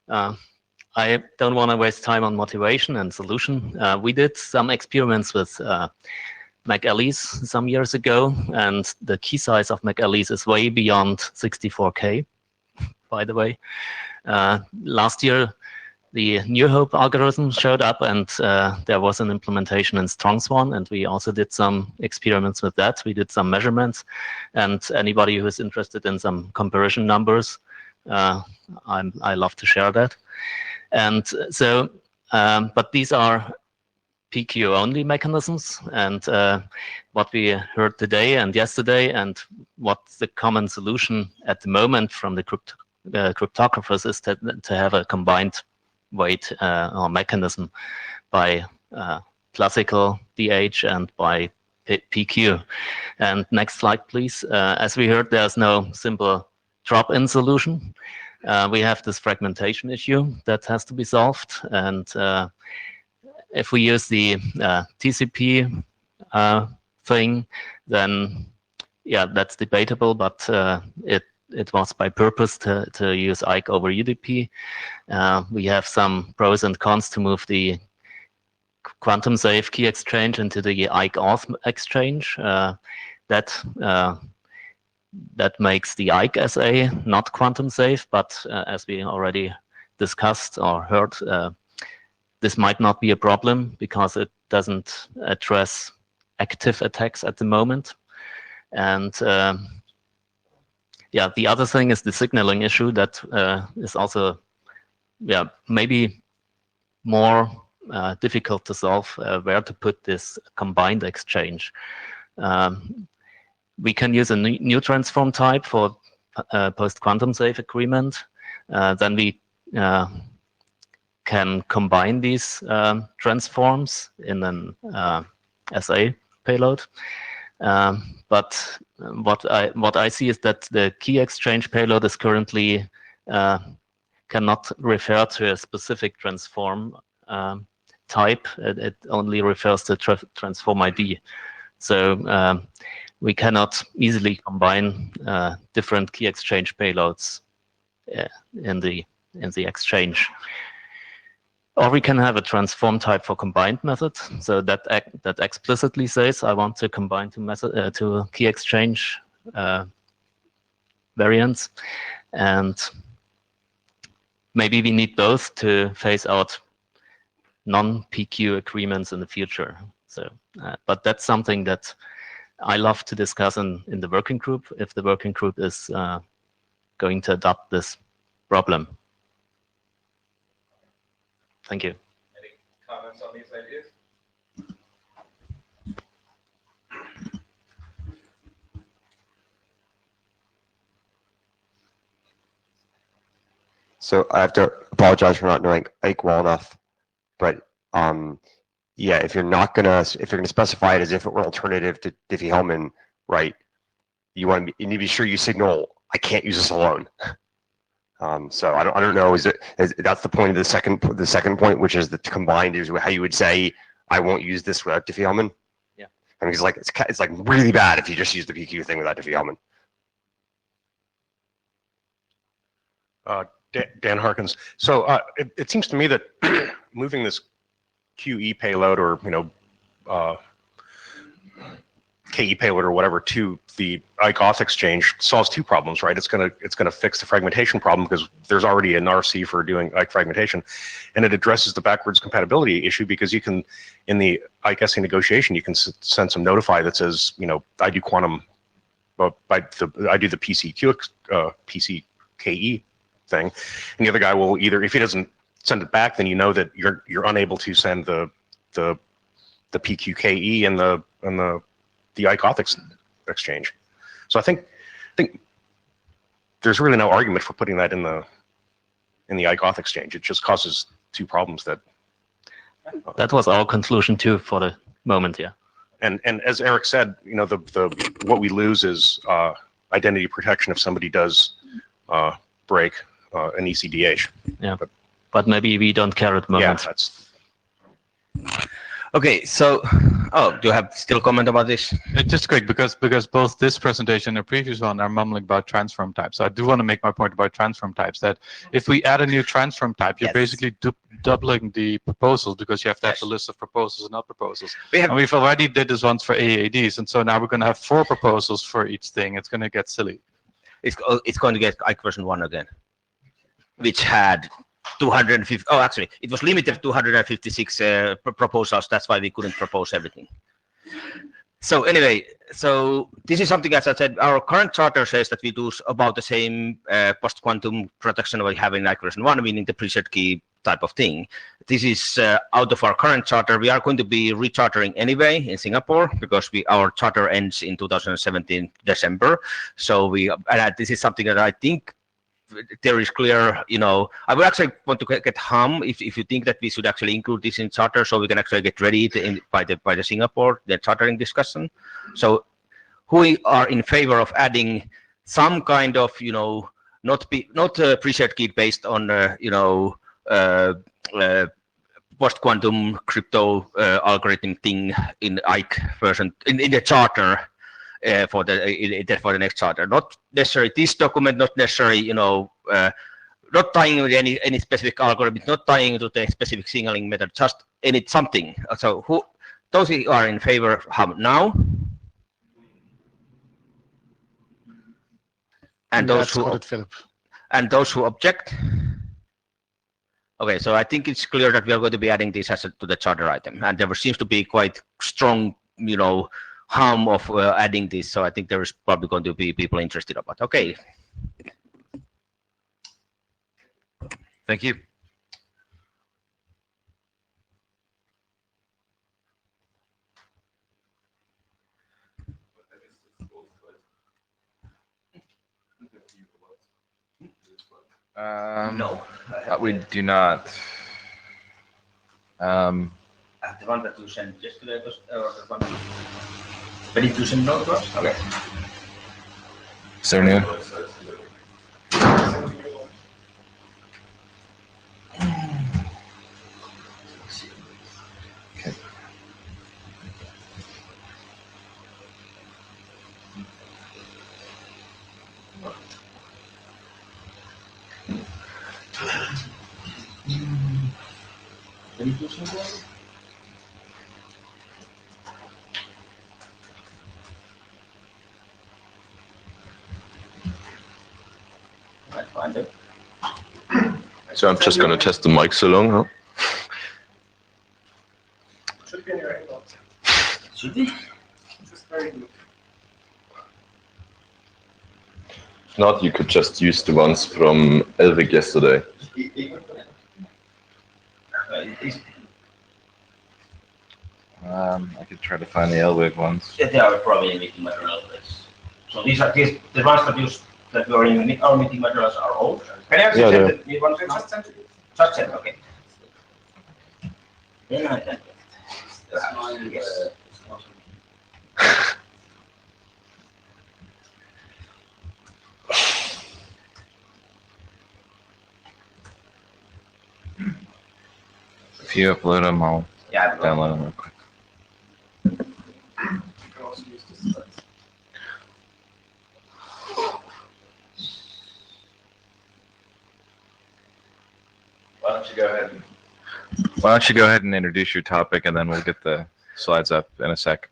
I don't want to waste time on motivation and solution. We did some experiments with MacElies some years ago, and the key size of MacElies is way beyond 64K, by the way. Last year, the New Hope algorithm showed up, and there was an implementation in StrongSwan, and we also did some experiments with that. We did some measurements, and anybody who is interested in some comparison numbers, I love to share that. And so, but these are PQ-only mechanisms, and what we heard today and yesterday, and what's the common solution at the moment from the cryptographers is to have a combined weight or mechanism by classical DH and by PQ. And next slide, please. As we heard, there's no simple drop-in solution. We have this fragmentation issue that has to be solved. And if we use the TCP thing, then yeah, that's debatable, but it was by purpose to use IKE over UDP. We have some pros and cons to move the quantum safe key exchange into the IKE auth exchange. That makes the IKE SA not quantum safe, but as we already discussed or heard, this might not be a problem because it doesn't address active attacks at the moment. And yeah, the other thing is the signaling issue that is also, yeah, maybe more difficult to solve, where to put this combined exchange. We can use a new transform type for post-quantum safe agreement. Then we can combine these transforms in an SA payload. But what I see is that the key exchange payload is currently cannot refer to a specific transform type. It only refers to transform ID. So we cannot easily combine different key exchange payloads in the exchange. Or we can have a transform type for combined method. So that explicitly says I want to combine two key exchange variants, and maybe we need both to phase out non-PQ agreements in the future. So, but that's something that I love to discuss in the working group if the working group is going to adopt this problem. Thank you. Any comments on these ideas? So I have to apologize for not knowing Ike well enough, but yeah, if you're gonna specify it as if it were alternative to Diffie-Hellman, right? You need to be sure you signal I can't use this alone. So I don't know. That's the point of the second point, which is the combined is how you would say I won't use this without Diffie-Hellman. Yeah. I mean, it's like really bad if you just use the PQ thing without Diffie-Hellman. Dan Harkins. So it seems to me that moving this QE payload or KE payload or whatever to the IKE auth exchange solves two problems, right? It's gonna fix the fragmentation problem because there's already an RC for doing IKE fragmentation, and it addresses the backwards compatibility issue because you can, in the IKE SA negotiation, you can send some notify that says, I do quantum, I do the PCKE thing, and the other guy will either, if he doesn't send it back, then you know that you're unable to send the PQKE and the IKE auth exchange. So I think there's really no argument for putting that in the IKE auth exchange. It just causes two problems that. That was our conclusion too for the moment, yeah. And as Eric said, what we lose is identity protection if somebody does break an ECDH. Yeah, but maybe we don't care at the Yeah, moment. that's Okay, so, oh, do you have still comment about this? Just quick, because both this presentation and the previous one are mumbling about transform types. So I do want to make my point about transform types, that if we add a new transform type, you're Yes. basically doubling the proposals, because you have to have Yes. the list of proposals and not proposals. We have, And we've already did this once for AADs, and so now we're going to have 4 proposals for each thing. It's going to get silly. it's going to get IC version 1 again, which had 250, oh, actually, it was limited to 256 proposals. That's why we couldn't propose everything. So anyway, so this is something, as I said, our current charter says that we do about the same post-quantum protection we have in IC version 1, meaning the preset key type of thing. This is out of our current charter. We are going to be rechartering anyway in Singapore, because our charter ends in 2017 December. So this is something that I think there is clear, I would actually want to get Ham if you think that we should actually include this in charter, so we can actually get ready by the Singapore, the chartering discussion. So who are in favor of adding some kind of, not preset key based on, post-quantum crypto algorithm thing in IC version, in the charter, for the next charter. Not necessarily this document, not necessarily, not tying with any specific algorithm, not tying to the specific signaling method, just something. So those who are in favor have now, and those who object. Okay, so I think it's clear that we are going to be adding this to the charter item, and there seems to be quite strong, harm of adding this, so I think there is probably going to be people interested about. Okay. Thank you. No, We do not. The one that you sent yesterday was, or the one ready to send note to us? Okay. Is there new? Okay. Ready to send one? I find it. So I'm just going to test the mic so long, huh? Should be in your inbox. Should we? Just very good. If not, you could just use the ones from Elvik yesterday. I could try to find the Elwig ones. Yeah, they are probably in meeting materials. So these are the ones that were in our meeting materials are old. Can I actually send the new ones? Just send it. Just send, okay. Then I can. Yes. If you upload them, I'll Yeah, download them real quick. You can also use this slides. Why don't you go ahead and introduce your topic, and then we'll get the slides up in a sec.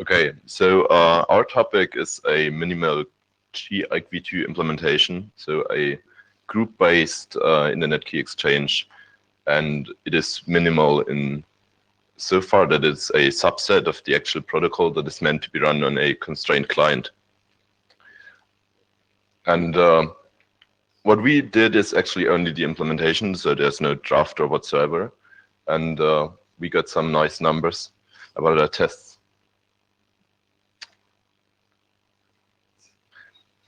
Okay, so our topic is a minimal GIQ implementation, so a group-based internet key exchange, and it is minimal in so far that it's a subset of the actual protocol that is meant to be run on a constrained client. And what we did is actually only the implementation, so there's no draft or whatsoever, and we got some nice numbers about our tests.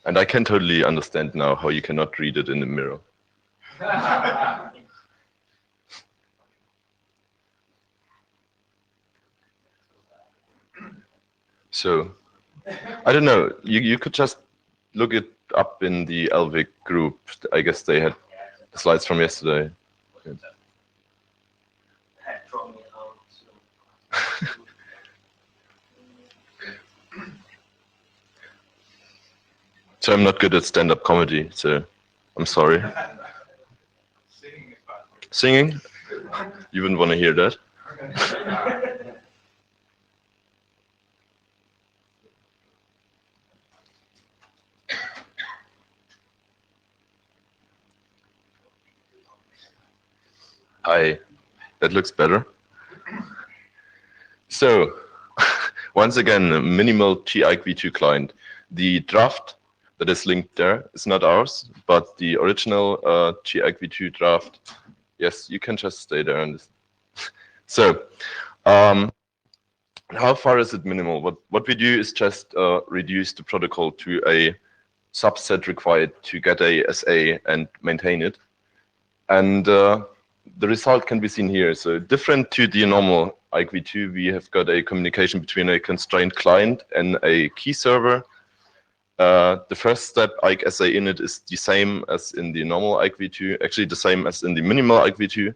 And I can totally understand now how you cannot read it in the mirror. So, I don't know, you could just look at up in the LVIC group. I guess they had the slides from yesterday. So I'm not good at stand-up comedy, so I'm sorry. Singing? You wouldn't want to hear that. Hi, that looks better. So, once again, a minimal GIQ2 client. The draft that is linked there is not ours, but the original GIQ2 draft, yes, you can just stay there. And so, how far is it minimal? What we do is just reduce the protocol to a subset required to get a SA and maintain it. And the result can be seen here. So different to the normal IQ2, we have got a communication between a constrained client and a key server. The first step, IQ SA init, is the same as in the normal IQ2, actually the same as in the minimal IQ2.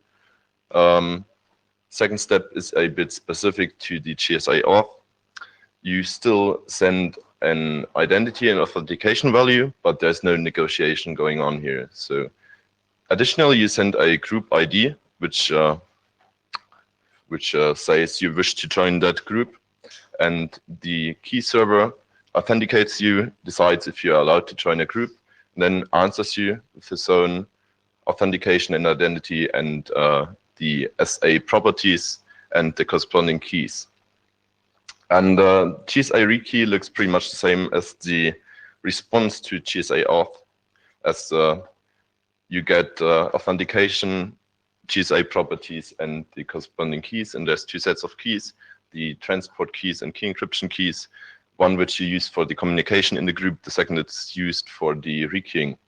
Second step is a bit specific to the GSA auth. You still send an identity and authentication value, but there's no negotiation going on here. So additionally, you send a group ID, which says you wish to join that group, and the key server authenticates you, decides if you're allowed to join a group, and then answers you with his own authentication and identity and the SA properties and the corresponding keys. And GSA rekey looks pretty much the same as the response to GSA auth, as you get authentication, GSA properties, and the corresponding keys. And there's two sets of keys, the transport keys and key encryption keys. One which you use for the communication in the group, the second is used for the rekeying.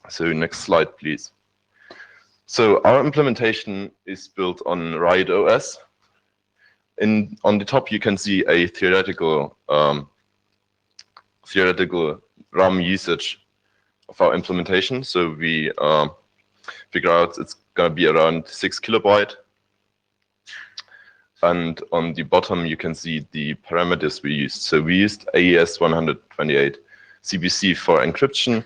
So next slide, please. So our implementation is built on Riot OS. On the top, you can see a theoretical RAM usage of our implementation. So we figure out it's going to be around 6 kilobyte. And on the bottom, you can see the parameters we used. So we used AES 128 CBC for encryption,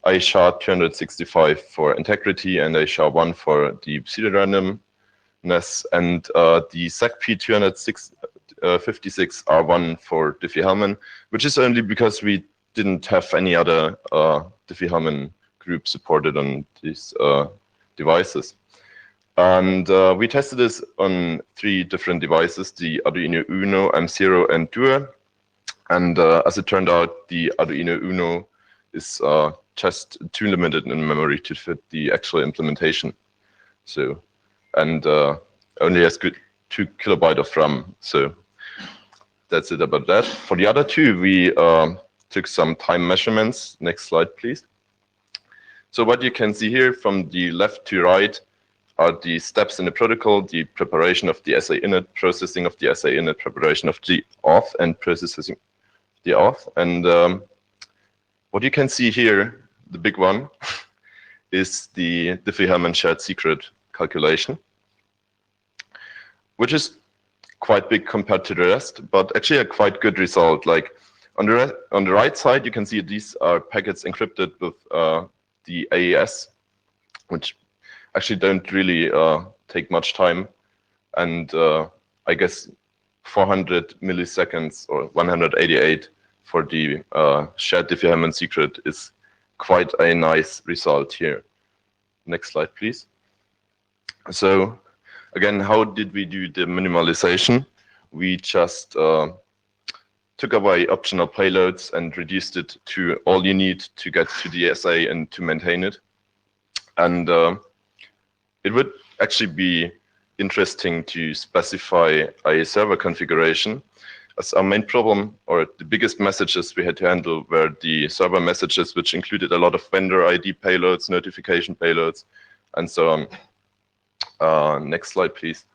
SHA-265 for integrity, and SHA-1 for the pseudo-randomness, and the SACP256R1 for Diffie-Hellman, which is only because we didn't have any other Diffie-Hellman group supported on these devices. And we tested this on 3 different devices, the Arduino Uno, M0, and Duo. And as it turned out, the Arduino Uno is just too limited in memory to fit the actual implementation. So, and only has good 2 kilobyte of RAM. So that's it about that. For the other 2, we took some time measurements. Next slide, please. So what you can see here from the left to right are the steps in the protocol, the preparation of the SA init, processing of the SA init, preparation of the auth, and processing the auth. And what you can see here, the big one, is the Diffie-Hellman shared secret calculation, which is quite big compared to the rest, but actually a quite good result. Like on the right side, you can see these are packets encrypted with the AES, which actually don't really take much time. And I guess 400 milliseconds or 188 for the shared Diffie-Hellman secret is quite a nice result here. Next slide, please. So again, how did we do the minimalization? We just took away optional payloads and reduced it to all you need to get to the SA and to maintain it. And it would actually be interesting to specify a server configuration, as our main problem, or the biggest messages we had to handle, were the server messages, which included a lot of vendor ID payloads, notification payloads, and so on. Next slide, please.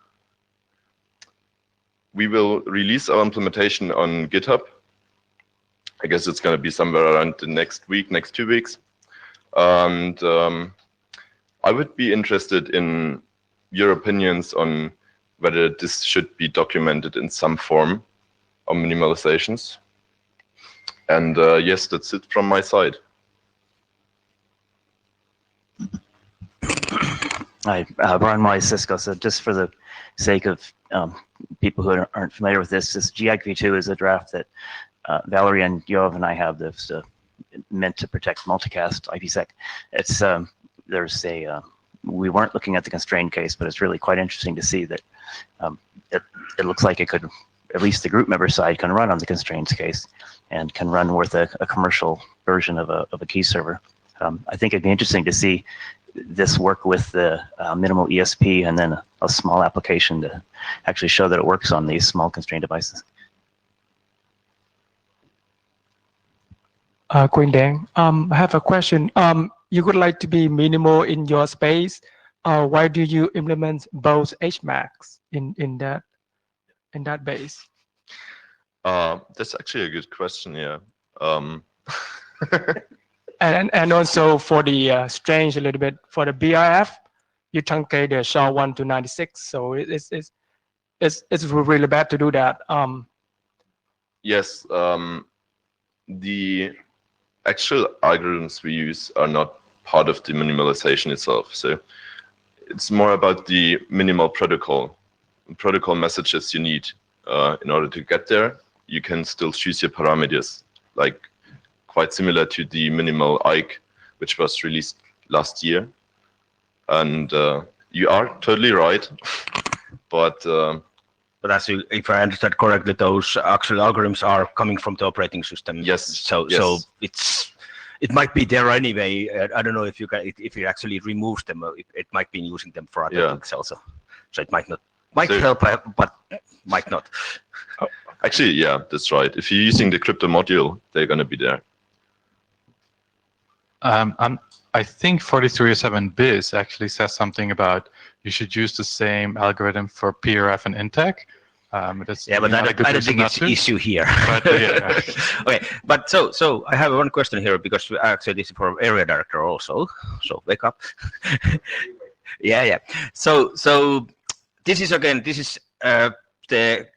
We will release our implementation on GitHub. I guess it's going to be somewhere around the next 2 weeks. And I would be interested in your opinions on whether this should be documented in some form on minimalizations. And yes, that's it from my side. Hi, Brian Wise, Cisco. So just for the sake of people who aren't familiar with this GIQ2 is a draft that Valerie and Yoav and I have that's meant to protect multicast IPsec. It's we weren't looking at the constrained case, but it's really quite interesting to see that it looks like it could, at least the group member side can run on the constraints case and can run with a commercial version of a key server. I think it'd be interesting to see this work with the minimal ESP and then a small application to actually show that it works on these small constrained devices. Queen Dang, I have a question. You would like to be minimal in your space. Why do you implement both HMAX in that base? That's actually a good question. Yeah. And also for the strange a little bit for the BIF, you truncate the SHA-1 to 96, so it's really bad to do that. Yes. The actual algorithms we use are not part of the minimalization itself. So it's more about the minimal protocol messages you need in order to get there. You can still choose your parameters, like quite similar to the minimal IC, which was released last year. And you are totally right, but if I understand correctly, those actual algorithms are coming from the operating system. Yes. So it might be there anyway. I don't know if you actually remove them. It might be using them for other things also. So it might help, but might not. Actually, yeah, that's right. If you're using the crypto module, they're going to be there. I think 4307 BIS actually says something about you should use the same algorithm for PRF and INTEC. But I don't think it's an issue here. But, Okay, but so I have one question here because actually this is for area director also. So wake up. Yeah. So this is the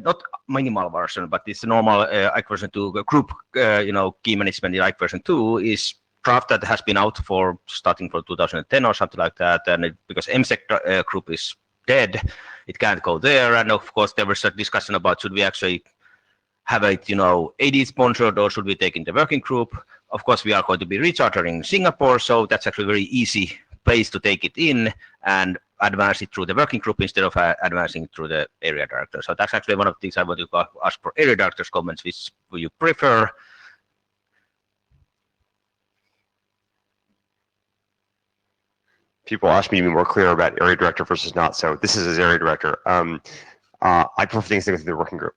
not minimal version, but this normal IC version 2 group key management in IC version 2 is draft that has been out for starting from 2010 or something like that, and because Ipsecme group is dead, it can't go there. And of course, there was a discussion about should we actually have it, AD sponsored, or should we take in the working group? Of course, we are going to be rechartering Singapore, so that's actually a very easy place to take it in and advance it through the working group instead of advancing it through the area director. So that's actually one of the things I want to ask for area director's comments, which will you prefer? People ask me to be more clear about area director versus not. So this is as area director. I prefer things to go through the working group.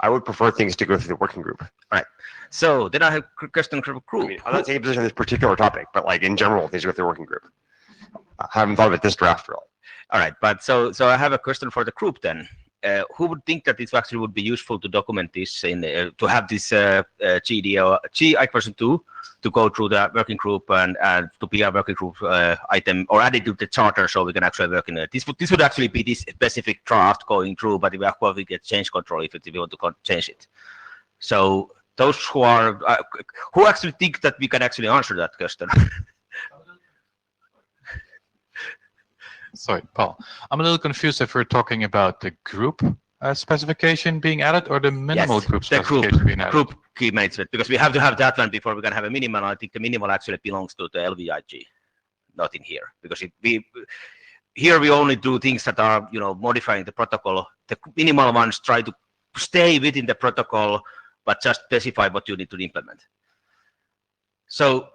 I would prefer things to go through the working group. All right. So then I have a question for the group. I'm not taking a position on this particular topic, but like in general, things go through the working group. I haven't thought about this draft really. All right, but so I have a question for the group then. Who would think that it actually would be useful to document this in to have this GIC version 2 to go through the working group and to be a working group item or add it to the charter so we can actually work in it. This would actually be this specific draft going through, but we of course we get change control if we want to change it. So those who actually think that we can actually answer that question. Sorry, Paul. I'm a little confused if we're talking about the group specification being added or the minimal group specification being added. Group key management, because we have to have that one before we can have a minimal. I think the minimal actually belongs to the LVIG, not in here, because here we only do things that are modifying the protocol. The minimal ones try to stay within the protocol, but just specify what you need to implement. So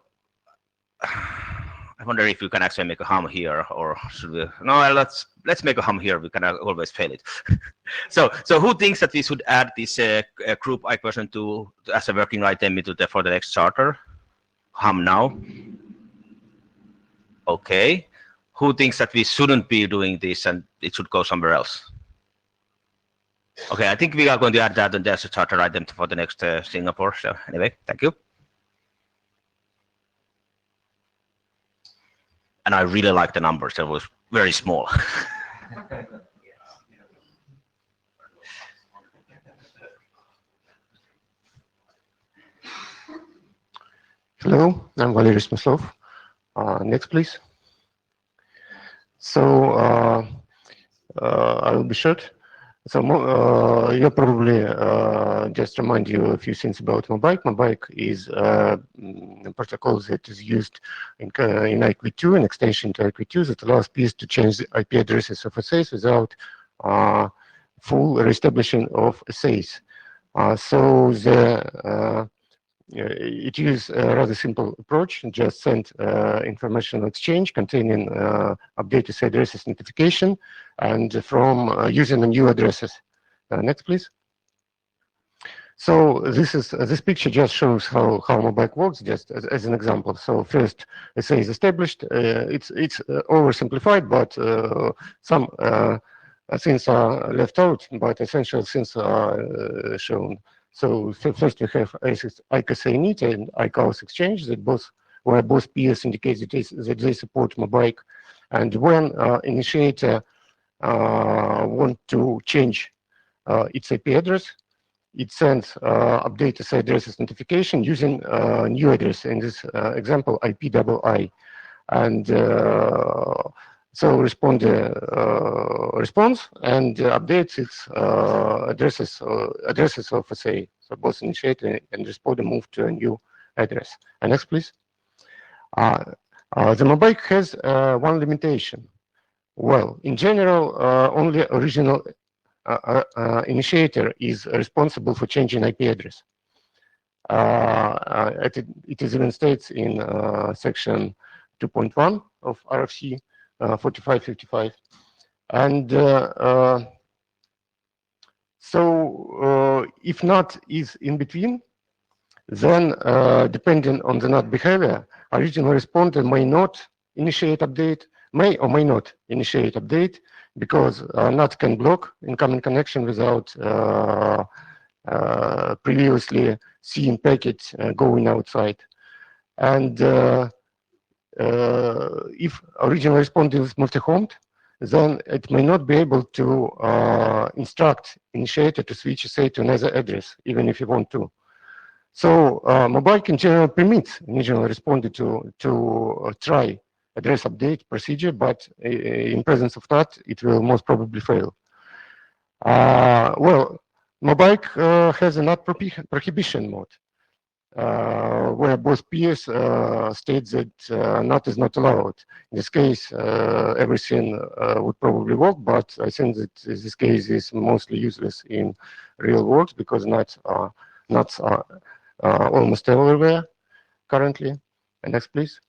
I wonder if we can actually make a hum here, or should we? No, let's make a hum here. We can always fail it. So who thinks that we should add this group IC version 2 as a working item for the next charter? Hum now. Okay. Who thinks that we shouldn't be doing this and it should go somewhere else? Okay, I think we are going to add that on the charter item for the next Singapore. So anyway, thank you. And I really like the numbers. It was very small. Hello, I'm Valery Smyslov. Next, please. So I will be short. So you probably just remind you a few things about Mobike. Mobike is a protocol that is used in IQ2, an extension to IQ2 that allows peers to change the IP addresses of assays without full reestablishing of assays. So it uses a rather simple approach, just send information exchange containing updated assay addresses notification and from using the new addresses. Next, please. So this picture just shows how Mobike works, just as an example. So first, assay is established. It's oversimplified, but some things are left out, but essential things are shown. So first we have ICASA init and ICAOS exchange where both peers indicate that they support Mobike. And when initiator want to change its IP address, it sends update assay addresses notification using new address, in this example IPII. And so responder responds and updates its addresses of assay. So both initiator and responder move to a new address. And next, please. The Mobike has one limitation. Well, in general, only original initiator is responsible for changing IP address. It is even states in section 2.1 of RFC 4555. And so if NOT is in between, then depending on the NOT behavior, original responder may not initiate update, may or may not initiate update, because NOT can block incoming connection without previously seen packet going outside. And if original responder is multi-homed, then it may not be able to instruct initiator to switch assay to another address, even if you want to. So Mobike in general permits original responder to try address update procedure, but in presence of that, it will most probably fail. Well, Mobike has a NOT prohibition mode, where both peers state that NOT is not allowed. In this case, everything would probably work, but I think that this case is mostly useless in real world because NOTs are almost everywhere currently. And next, please.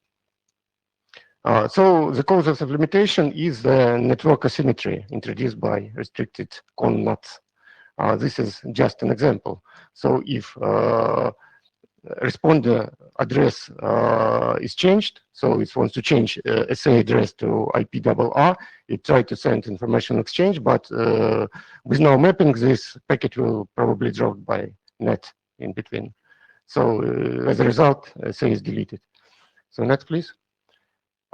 So the causes of limitation is the network asymmetry introduced by restricted con NOTs. This is just an example. So if responder address is changed, so it wants to change assay address to IPRR, it tries to send information exchange, but with no mapping, this packet will probably drop by net in between. So as a result, assay is deleted. So next, please.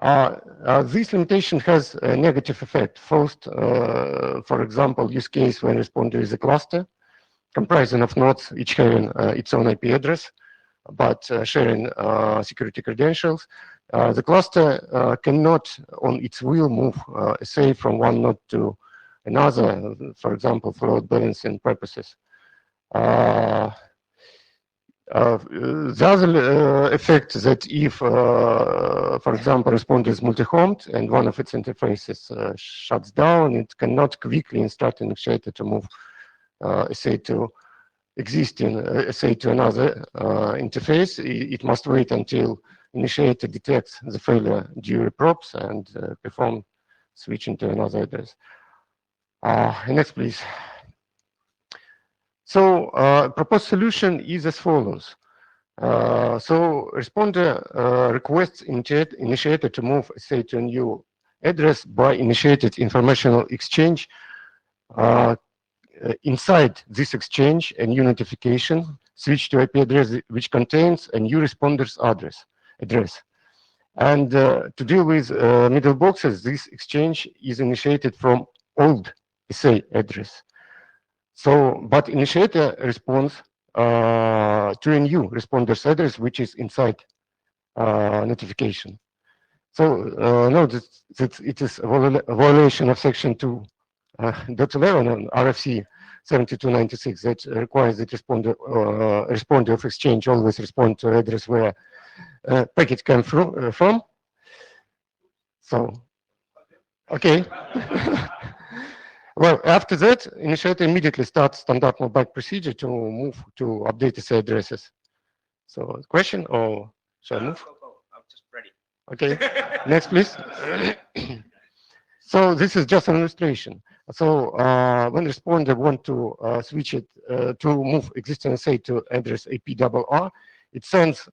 This limitation has a negative effect. First, for example, use case when responder is a cluster comprising of nodes, each having its own IP address, but sharing security credentials. The cluster cannot, on its will, move assay from one node to another, for example, for load balancing purposes. The other effect that if, for example, responder is multi-homed and one of its interfaces shuts down, it cannot quickly instruct an initiator to move assay to existing assay to another interface. It must wait until initiator detects the failure due probes and perform switching to another address. Next, please. So proposed solution is as follows. So responder requests initiator to move assay to a new address by initiated informational exchange inside this exchange a new notification switch to IP address which contains a new responder's address. And to deal with middle boxes, this exchange is initiated from old SA address. So, but initiator responds to a new responder's address which is inside notification. So note that it is a violation of section 2.11 on RFC 7296 that requires that responder of exchange always respond to address where packet came from. So, okay. Well, after that, initiator immediately starts standard mobile procedure to move to update its addresses. So, question or shall I move? I'm just ready. Okay, next please. So this is just an illustration. So when responder want to switch it to move existing SA to address APRR, it sends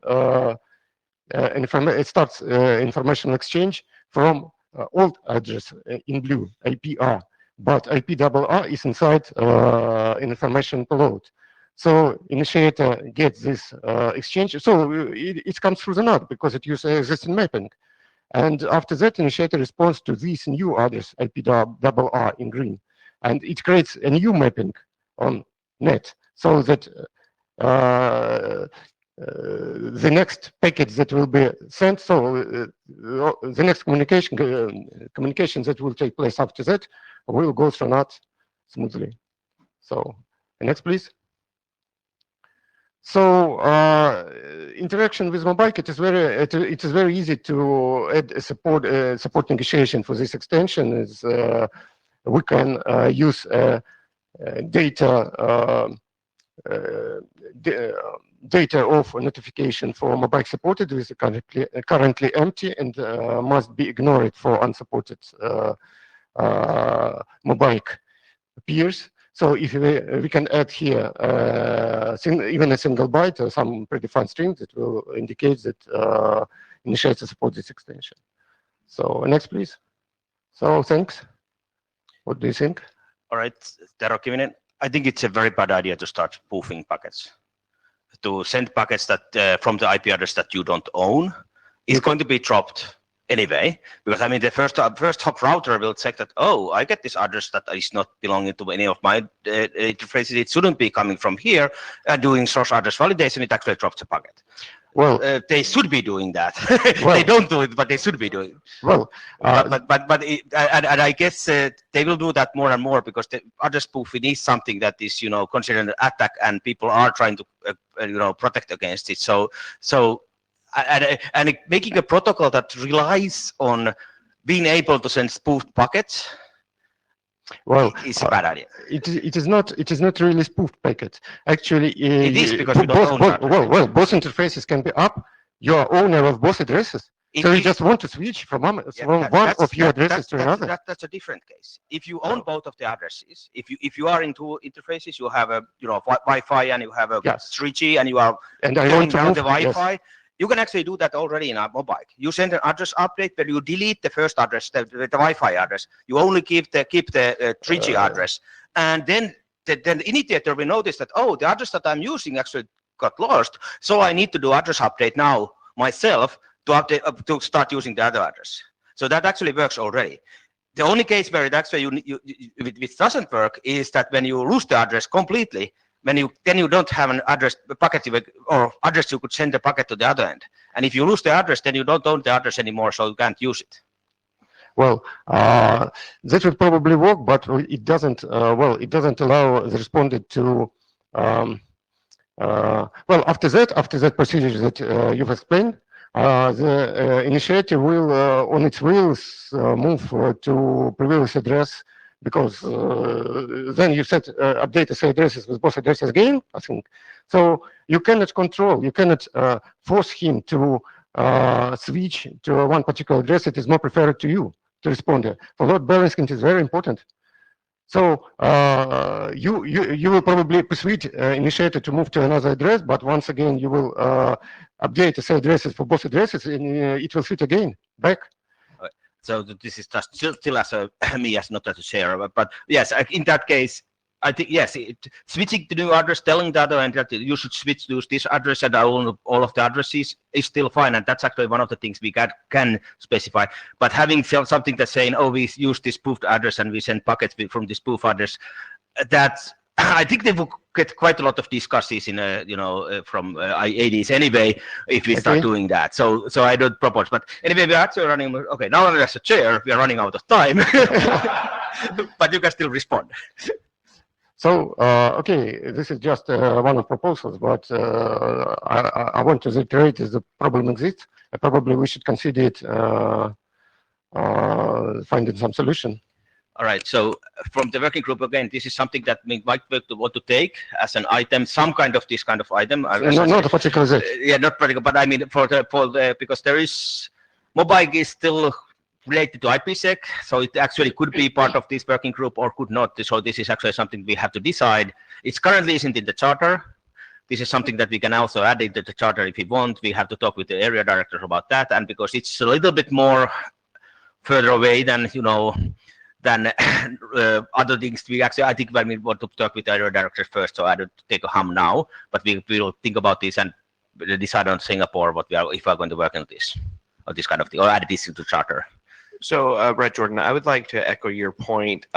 it starts information exchange from old address in blue, IPR, but IPRR is inside information payload. So initiator gets this exchange. So it comes through the NOD because it uses existing mapping. And after that, initiator responds to this new address, IPRR in green. And it creates a new mapping on net so that the next packets that will be sent, so the next communication that will take place after that will go through NOD smoothly. So next, please. So interaction with mobile it is very easy to add a support negotiation for this extension. Is we can use data of notification for mobile supported with currently empty and must be ignored for unsupported mobile peers. So if we can add here even a single byte or some predefined string that will indicate that initiator supports this extension. So next, please. So thanks. What do you think? All right, Tero Kivinen. I think it's a very bad idea to start spoofing packets. To send packets that from the IP address that you don't own is going to be dropped anyway, because I mean the first hop router will check that, oh, I get this address that is not belonging to any of my interfaces. It shouldn't be coming from here. Doing source address validation, it actually drops the packet. Well, they should be doing that. Well, they don't do it, but they should be doing it. Well, and I guess they will do that more and more because the address spoofing is something that is, considered an attack, and people are trying to, protect against it. So making a protocol that relies on being able to send spoofed packets, well, it's a bad idea. It is not really spoofed packets. Actually, it is because you don't own that. Well, both interfaces can be up. You are owner of both addresses. So you just want to switch from one of your addresses to another. That's a different case. If you own both of the addresses, if you are in two interfaces, you have a Wi-Fi and you have a 3G and you are going down the Wi-Fi. Yes. You can actually do that already in a mobile. You send an address update where you delete the first address, the Wi-Fi address. You only keep the 3G address, and then the initiator will notice that, oh, the address that I'm using actually got lost, so I need to do address update now myself to update to start using the other address. So that actually works already. The only case where it actually it doesn't work is that when you lose the address completely. Then you don't have an address packet or address you could send the packet to the other end. And if you lose the address, then you don't own the address anymore, so you can't use it. Well, that would probably work, but it doesn't. It doesn't allow the respondent to. After that procedure that you've explained, the initiator will, on its wheels, move to previous address. Because then you set update SA addresses with both addresses again, I think. So you cannot control, you cannot force him to switch to one particular address that is more preferred to you, to responder. For load balancing, it is very important. So you will probably persuade initiator to move to another address, but once again you will update SA addresses for both addresses, and it will switch again back. So this is just still as me as not as a share, but yes, in that case, I think yes, switching to new address, telling the other end that you should switch to this address and all of the addresses is still fine, and that's actually one of the things we can specify. But having something that's saying, oh, we use this spoofed address and we send packets from this spoof address, that's I think they will get quite a lot of discussions in from IADs anyway if we start doing that. So I don't propose. But anyway, we're actually running. Okay, now as a chair, we are running out of time, but you can still respond. So, okay, this is just one of proposals, but I want to reiterate is the problem exists. Probably we should consider it, finding some solution. All right, so from the working group, again, this is something that we might want to take as an item, some kind of this kind of item. No, not a particular set. Yeah, not particular, but I mean for the because there is, Mobile is still related to IPsec, so it actually could be part of this working group or could not. So this is actually something we have to decide. It's currently isn't in the charter. This is something that we can also add into the charter if we want. We have to talk with the area director about that, and because it's a little bit more further away than than other things, I think we want to talk with the area director first. So I don't take a hum now, but we will think about this and decide on Singapore if we are going to work on this or this kind of thing, or add this into charter. So, Brett Jordan, I would like to echo your point.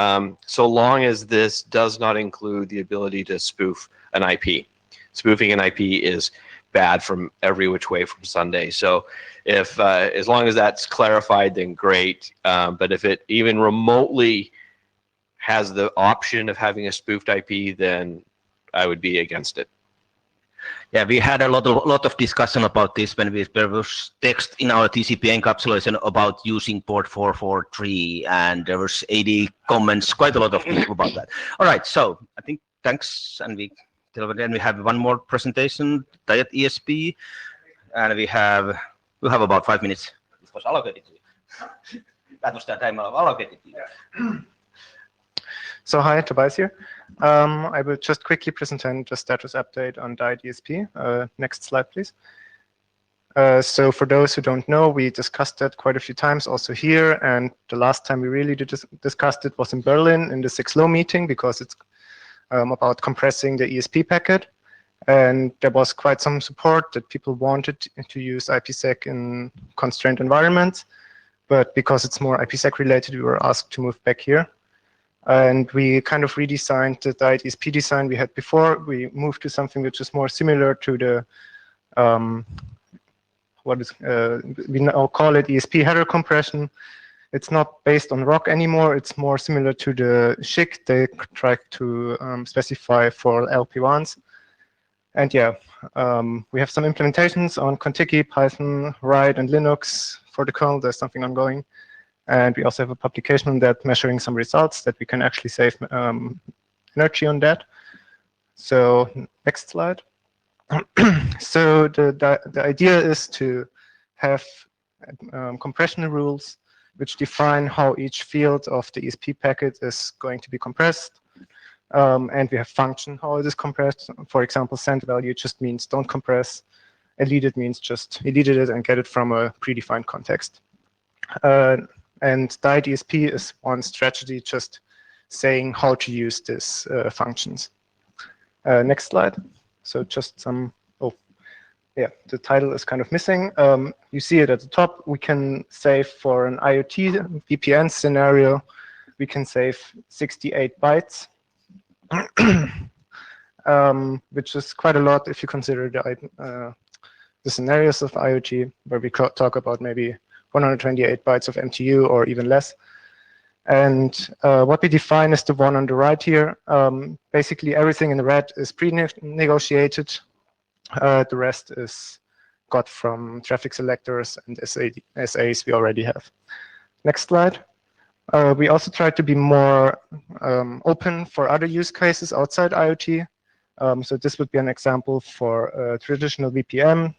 So long as this does not include the ability to spoof an IP. Spoofing an IP is bad from every which way from Sunday. So if as long as that's clarified, then great. But if it even remotely has the option of having a spoofed IP, then I would be against it. Yeah, we had a lot of discussion about this when there was text in our TCP encapsulation about using port 443, and there was 80 comments, quite a lot of people about that. All right, so I think thanks, and then we have one more presentation, Diet ESP, and we have about 5 minutes. This was allocated to you. That was the time allocated to you. So hi, Tobias here. I will just quickly present the status update on Diet ESP. Next slide, please. So for those who don't know, we discussed it quite a few times also here, and the last time we really discussed it was in Berlin in the 6LoW meeting, because it's about compressing the ESP packet. And there was quite some support that people wanted to use IPsec in constrained environments, but because it's more IPsec related, we were asked to move back here. And we kind of redesigned the Diet ESP design we had before. We moved to something which is more similar to the, we now call it ESP header compression. It's not based on ROC anymore. It's more similar to the SHIC they tried to specify for LP1s. And yeah, we have some implementations on Contiki, Python, Ride, and Linux for the kernel. There's something ongoing. And we also have a publication on that measuring some results that we can actually save energy on that. So next slide. So the idea is to have compression rules which define how each field of the ESP packet is going to be compressed. And we have function how it is compressed. For example, send value just means don't compress. Deleted means just delete it and get it from a predefined context. And Diet ESP is one strategy, just saying how to use these functions. Next slide. So just some, yeah, the title is kind of missing. You see it at the top. We can save for an IoT VPN scenario. We can save 68 bytes, which is quite a lot if you consider the scenarios of IoT, where we talk about maybe 128 bytes of MTU or even less. And what we define is the one on the right here. Basically, everything in the red is pre-negotiated. The rest is got from traffic selectors and SAs we already have. Next slide. We also try to be more open for other use cases outside IoT. So this would be an example for a traditional VPN.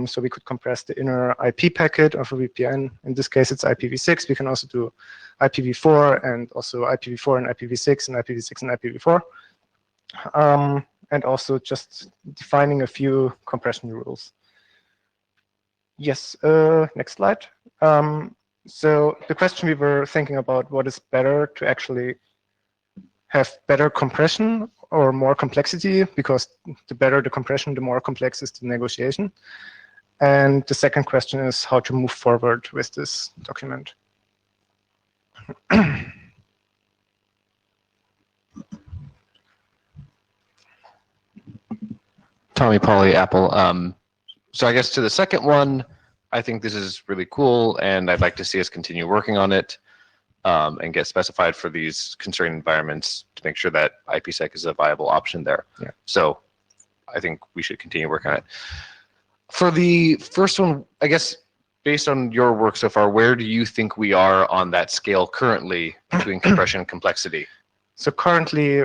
So we could compress the inner IP packet of a VPN. In this case, it's IPv6. We can also do IPv4 and also IPv4 and IPv6 and IPv6 and IPv4. And also just defining a few compression rules. Yes, next slide. So the question we were thinking about, what is better to actually have better compression or more complexity, because the better the compression, the more complex is the negotiation. And the second question is how to move forward with this document. Tommy Pauly, Apple. So I guess to the second one, I think this is really cool, and I'd like to see us continue working on it and get specified for these constrained environments to make sure that IPsec is a viable option there. Yeah. So I think we should continue working on it. For the first one, I guess, based on your work so far, where do you think we are on that scale currently between compression and complexity? So currently,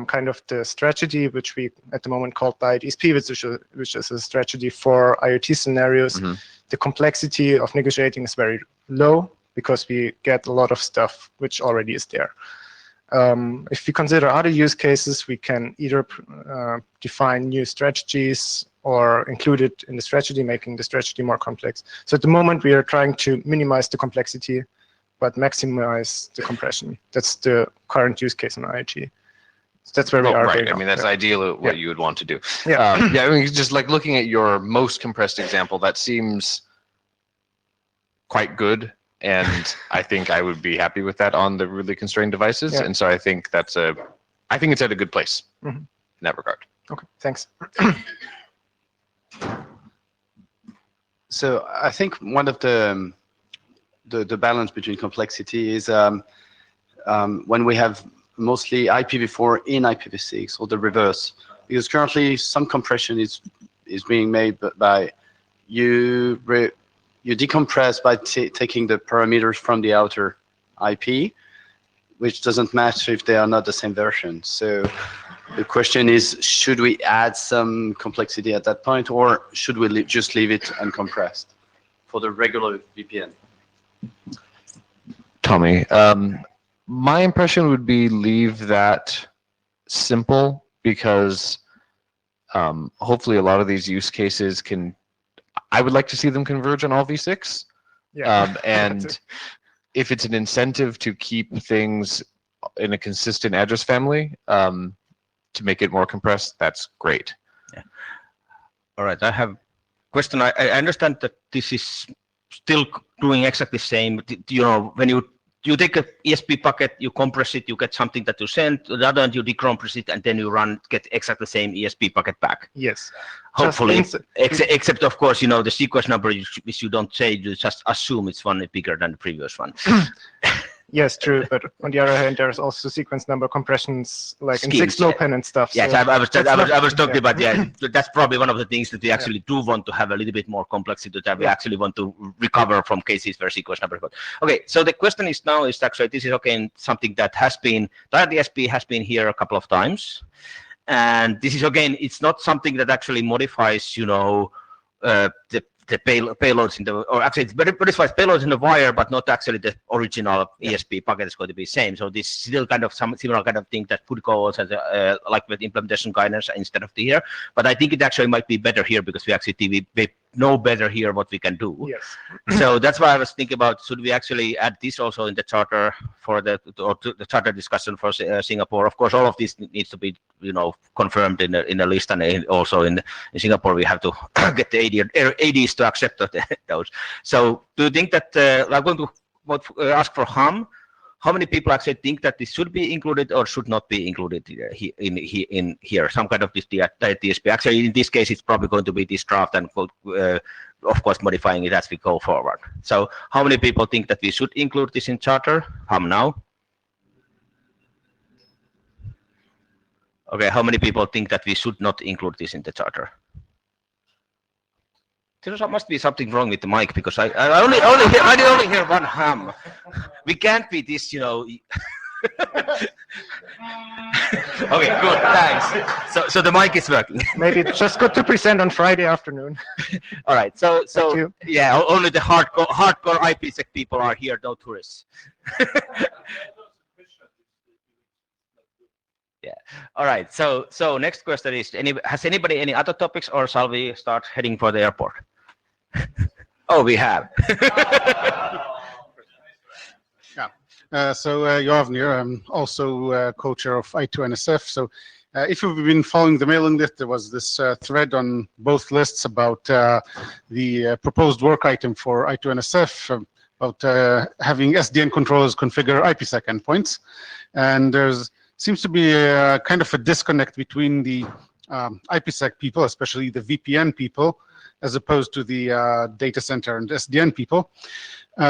kind of the strategy, which we at the moment call IETF, which is a strategy for IoT scenarios, the complexity of negotiating is very low because we get a lot of stuff which already is there. If we consider other use cases, we can either define new strategies or include it in the strategy, making the strategy more complex. So at the moment, we are trying to minimize the complexity but maximize the compression. That's the current use case in IoT. So that's where we are Right. right I mean, now. that's ideal what you would want to do. Yeah. Yeah. I mean, just like looking at your most compressed example, that seems quite good. And I think I would be happy with that on the really constrained devices. Yeah. And so I think I think it's at a good place in that regard. Okay, thanks. So I think one of the balance between complexity is when we have mostly IPv4 in IPv6 or the reverse, because currently some compression is being made by you decompress by taking the parameters from the outer IP, which doesn't match if they are not the same version. So the question is, should we add some complexity at that point, or should we just leave it uncompressed for the regular VPN? Tommy, my impression would be leave that simple, because hopefully a lot of these use cases I would like to see them converge on all v6. Yeah. And if it's an incentive to keep things in a consistent address family, to make it more compressed, that's great. Yeah. All right, I have a question. I understand that this is still doing exactly the same. You know, when you take a ESP packet, you compress it, you get something that you send. To the other end, you decompress it, and then you get exactly the same ESP packet back. Yes. Hopefully, except of course, you know, the sequence number which you don't say, you just assume it's one bigger than the previous one. Yes, true. But on the other hand, there's also sequence number compressions, like in Schemes, 6LoWPAN and stuff. Yes, so I was talking about, yeah, that's probably one of the things that we actually do want to have a little bit more complexity, that we actually want to recover from cases where sequence number goes. Okay, so the question is now is actually, this is again something that has been, DSP has been here a couple of times. And this is again, it's not something that actually modifies, you know, the payloads in the, or actually it's modifies payloads in the wire, but not actually the original ESP packet is going to be the same. So this is still kind of some similar kind of thing that could go also as like with implementation guidance instead of the here. But I think it actually might be better here because we actually we know better here what we can do. Yes. So that's why I was thinking about, should we actually add this also in the charter for the charter discussion for Singapore? Of course, all of this needs to be, you know, confirmed in a list, and also in Singapore we have to get the ADs to accept those. So do you think that I'm going to ask for Ham? How many people actually think that this should be included or should not be included in here? Some kind of this DSP. Actually, in this case, it's probably going to be this draft and of course modifying it as we go forward. So how many people think that we should include this in charter? Ham now. Okay, how many people think that we should not include this in the charter? There must be something wrong with the mic, because I only hear one ham. We can't be this, you know. Okay, good, thanks. So the mic is working. Maybe it's just good to present on Friday afternoon. All right, so yeah, only the hardcore IPsec people are here, no tourists. Yeah. All right. So next question is: has anybody any other topics, or shall we start heading for the airport? Oh, we have. Yovnir, I'm also co-chair of I2NSF. So if you've been following the mailing list, there was this thread on both lists about the proposed work item for I2NSF about having SDN controllers configure IPsec endpoints. And there's seems to be a kind of a disconnect between the IPsec people, especially the VPN people, as opposed to the data center and SDN people.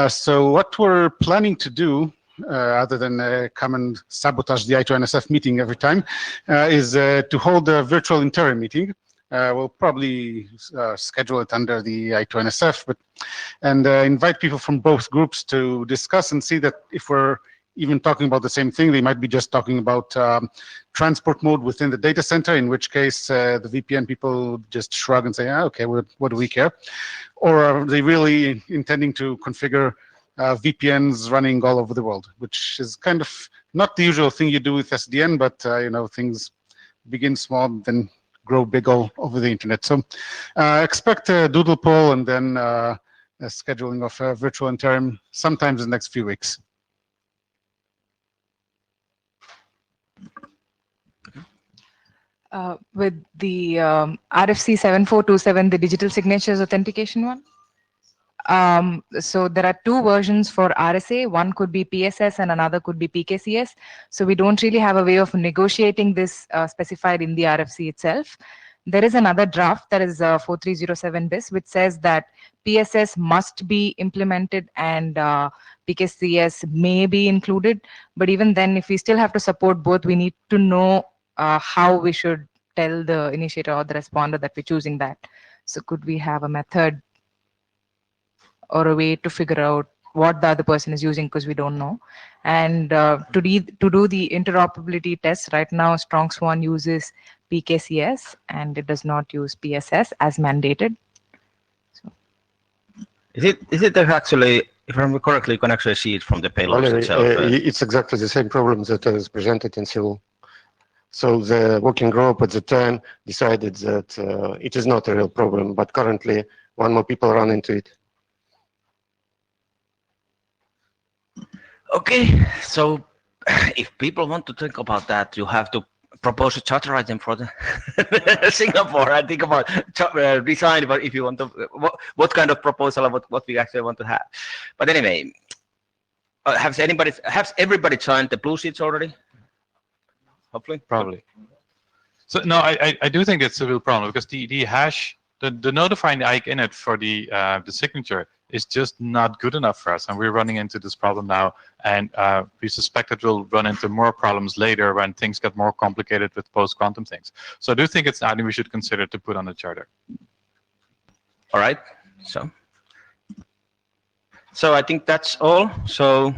So what we're planning to do, other than come and sabotage the I2NSF meeting every time, is to hold a virtual interim meeting. We'll probably schedule it under the I2NSF, and invite people from both groups to discuss and see that if we're even talking about the same thing, they might be just talking about transport mode within the data center, in which case the VPN people just shrug and say, okay, what do we care? Or are they really intending to configure VPNs running all over the world, which is kind of not the usual thing you do with SDN, but things begin small, then grow big all over the internet. So expect a doodle poll and then a scheduling of a virtual interim sometimes in the next few weeks. With the RFC 7427, the digital signatures authentication one. So there are two versions for RSA. One could be PSS and another could be PKCS. So we don't really have a way of negotiating this specified in the RFC itself. There is another draft that is 4307 bis, which says that PSS must be implemented and PKCS may be included. But even then, if we still have to support both, we need to know how we should tell the initiator or the responder that we're choosing that. So could we have a method or a way to figure out what the other person is using, because we don't know. And to do the interoperability test, right now Strong Swan uses PKCS and it does not use PSS as mandated. So. Is it actually, if I remember correctly, you can actually see it from the payload itself? It's exactly the same problem that was presented in Civil. So the working group at the time decided that it is not a real problem, but currently one more people run into it. Okay, so if people want to think about that, you have to propose a charter item for the Singapore. I think about design about if you want to what kind of proposal of what we actually want to have. But anyway, has everybody signed the blue sheets already? Hopefully, probably. So no, I do think it's a real problem because the hash, the notifying the IC init for the signature is just not good enough for us, and we're running into this problem now, and we suspect that we'll run into more problems later when things get more complicated with post-quantum things. So I do think it's an item we should consider to put on the charter. All right, so I think that's all. So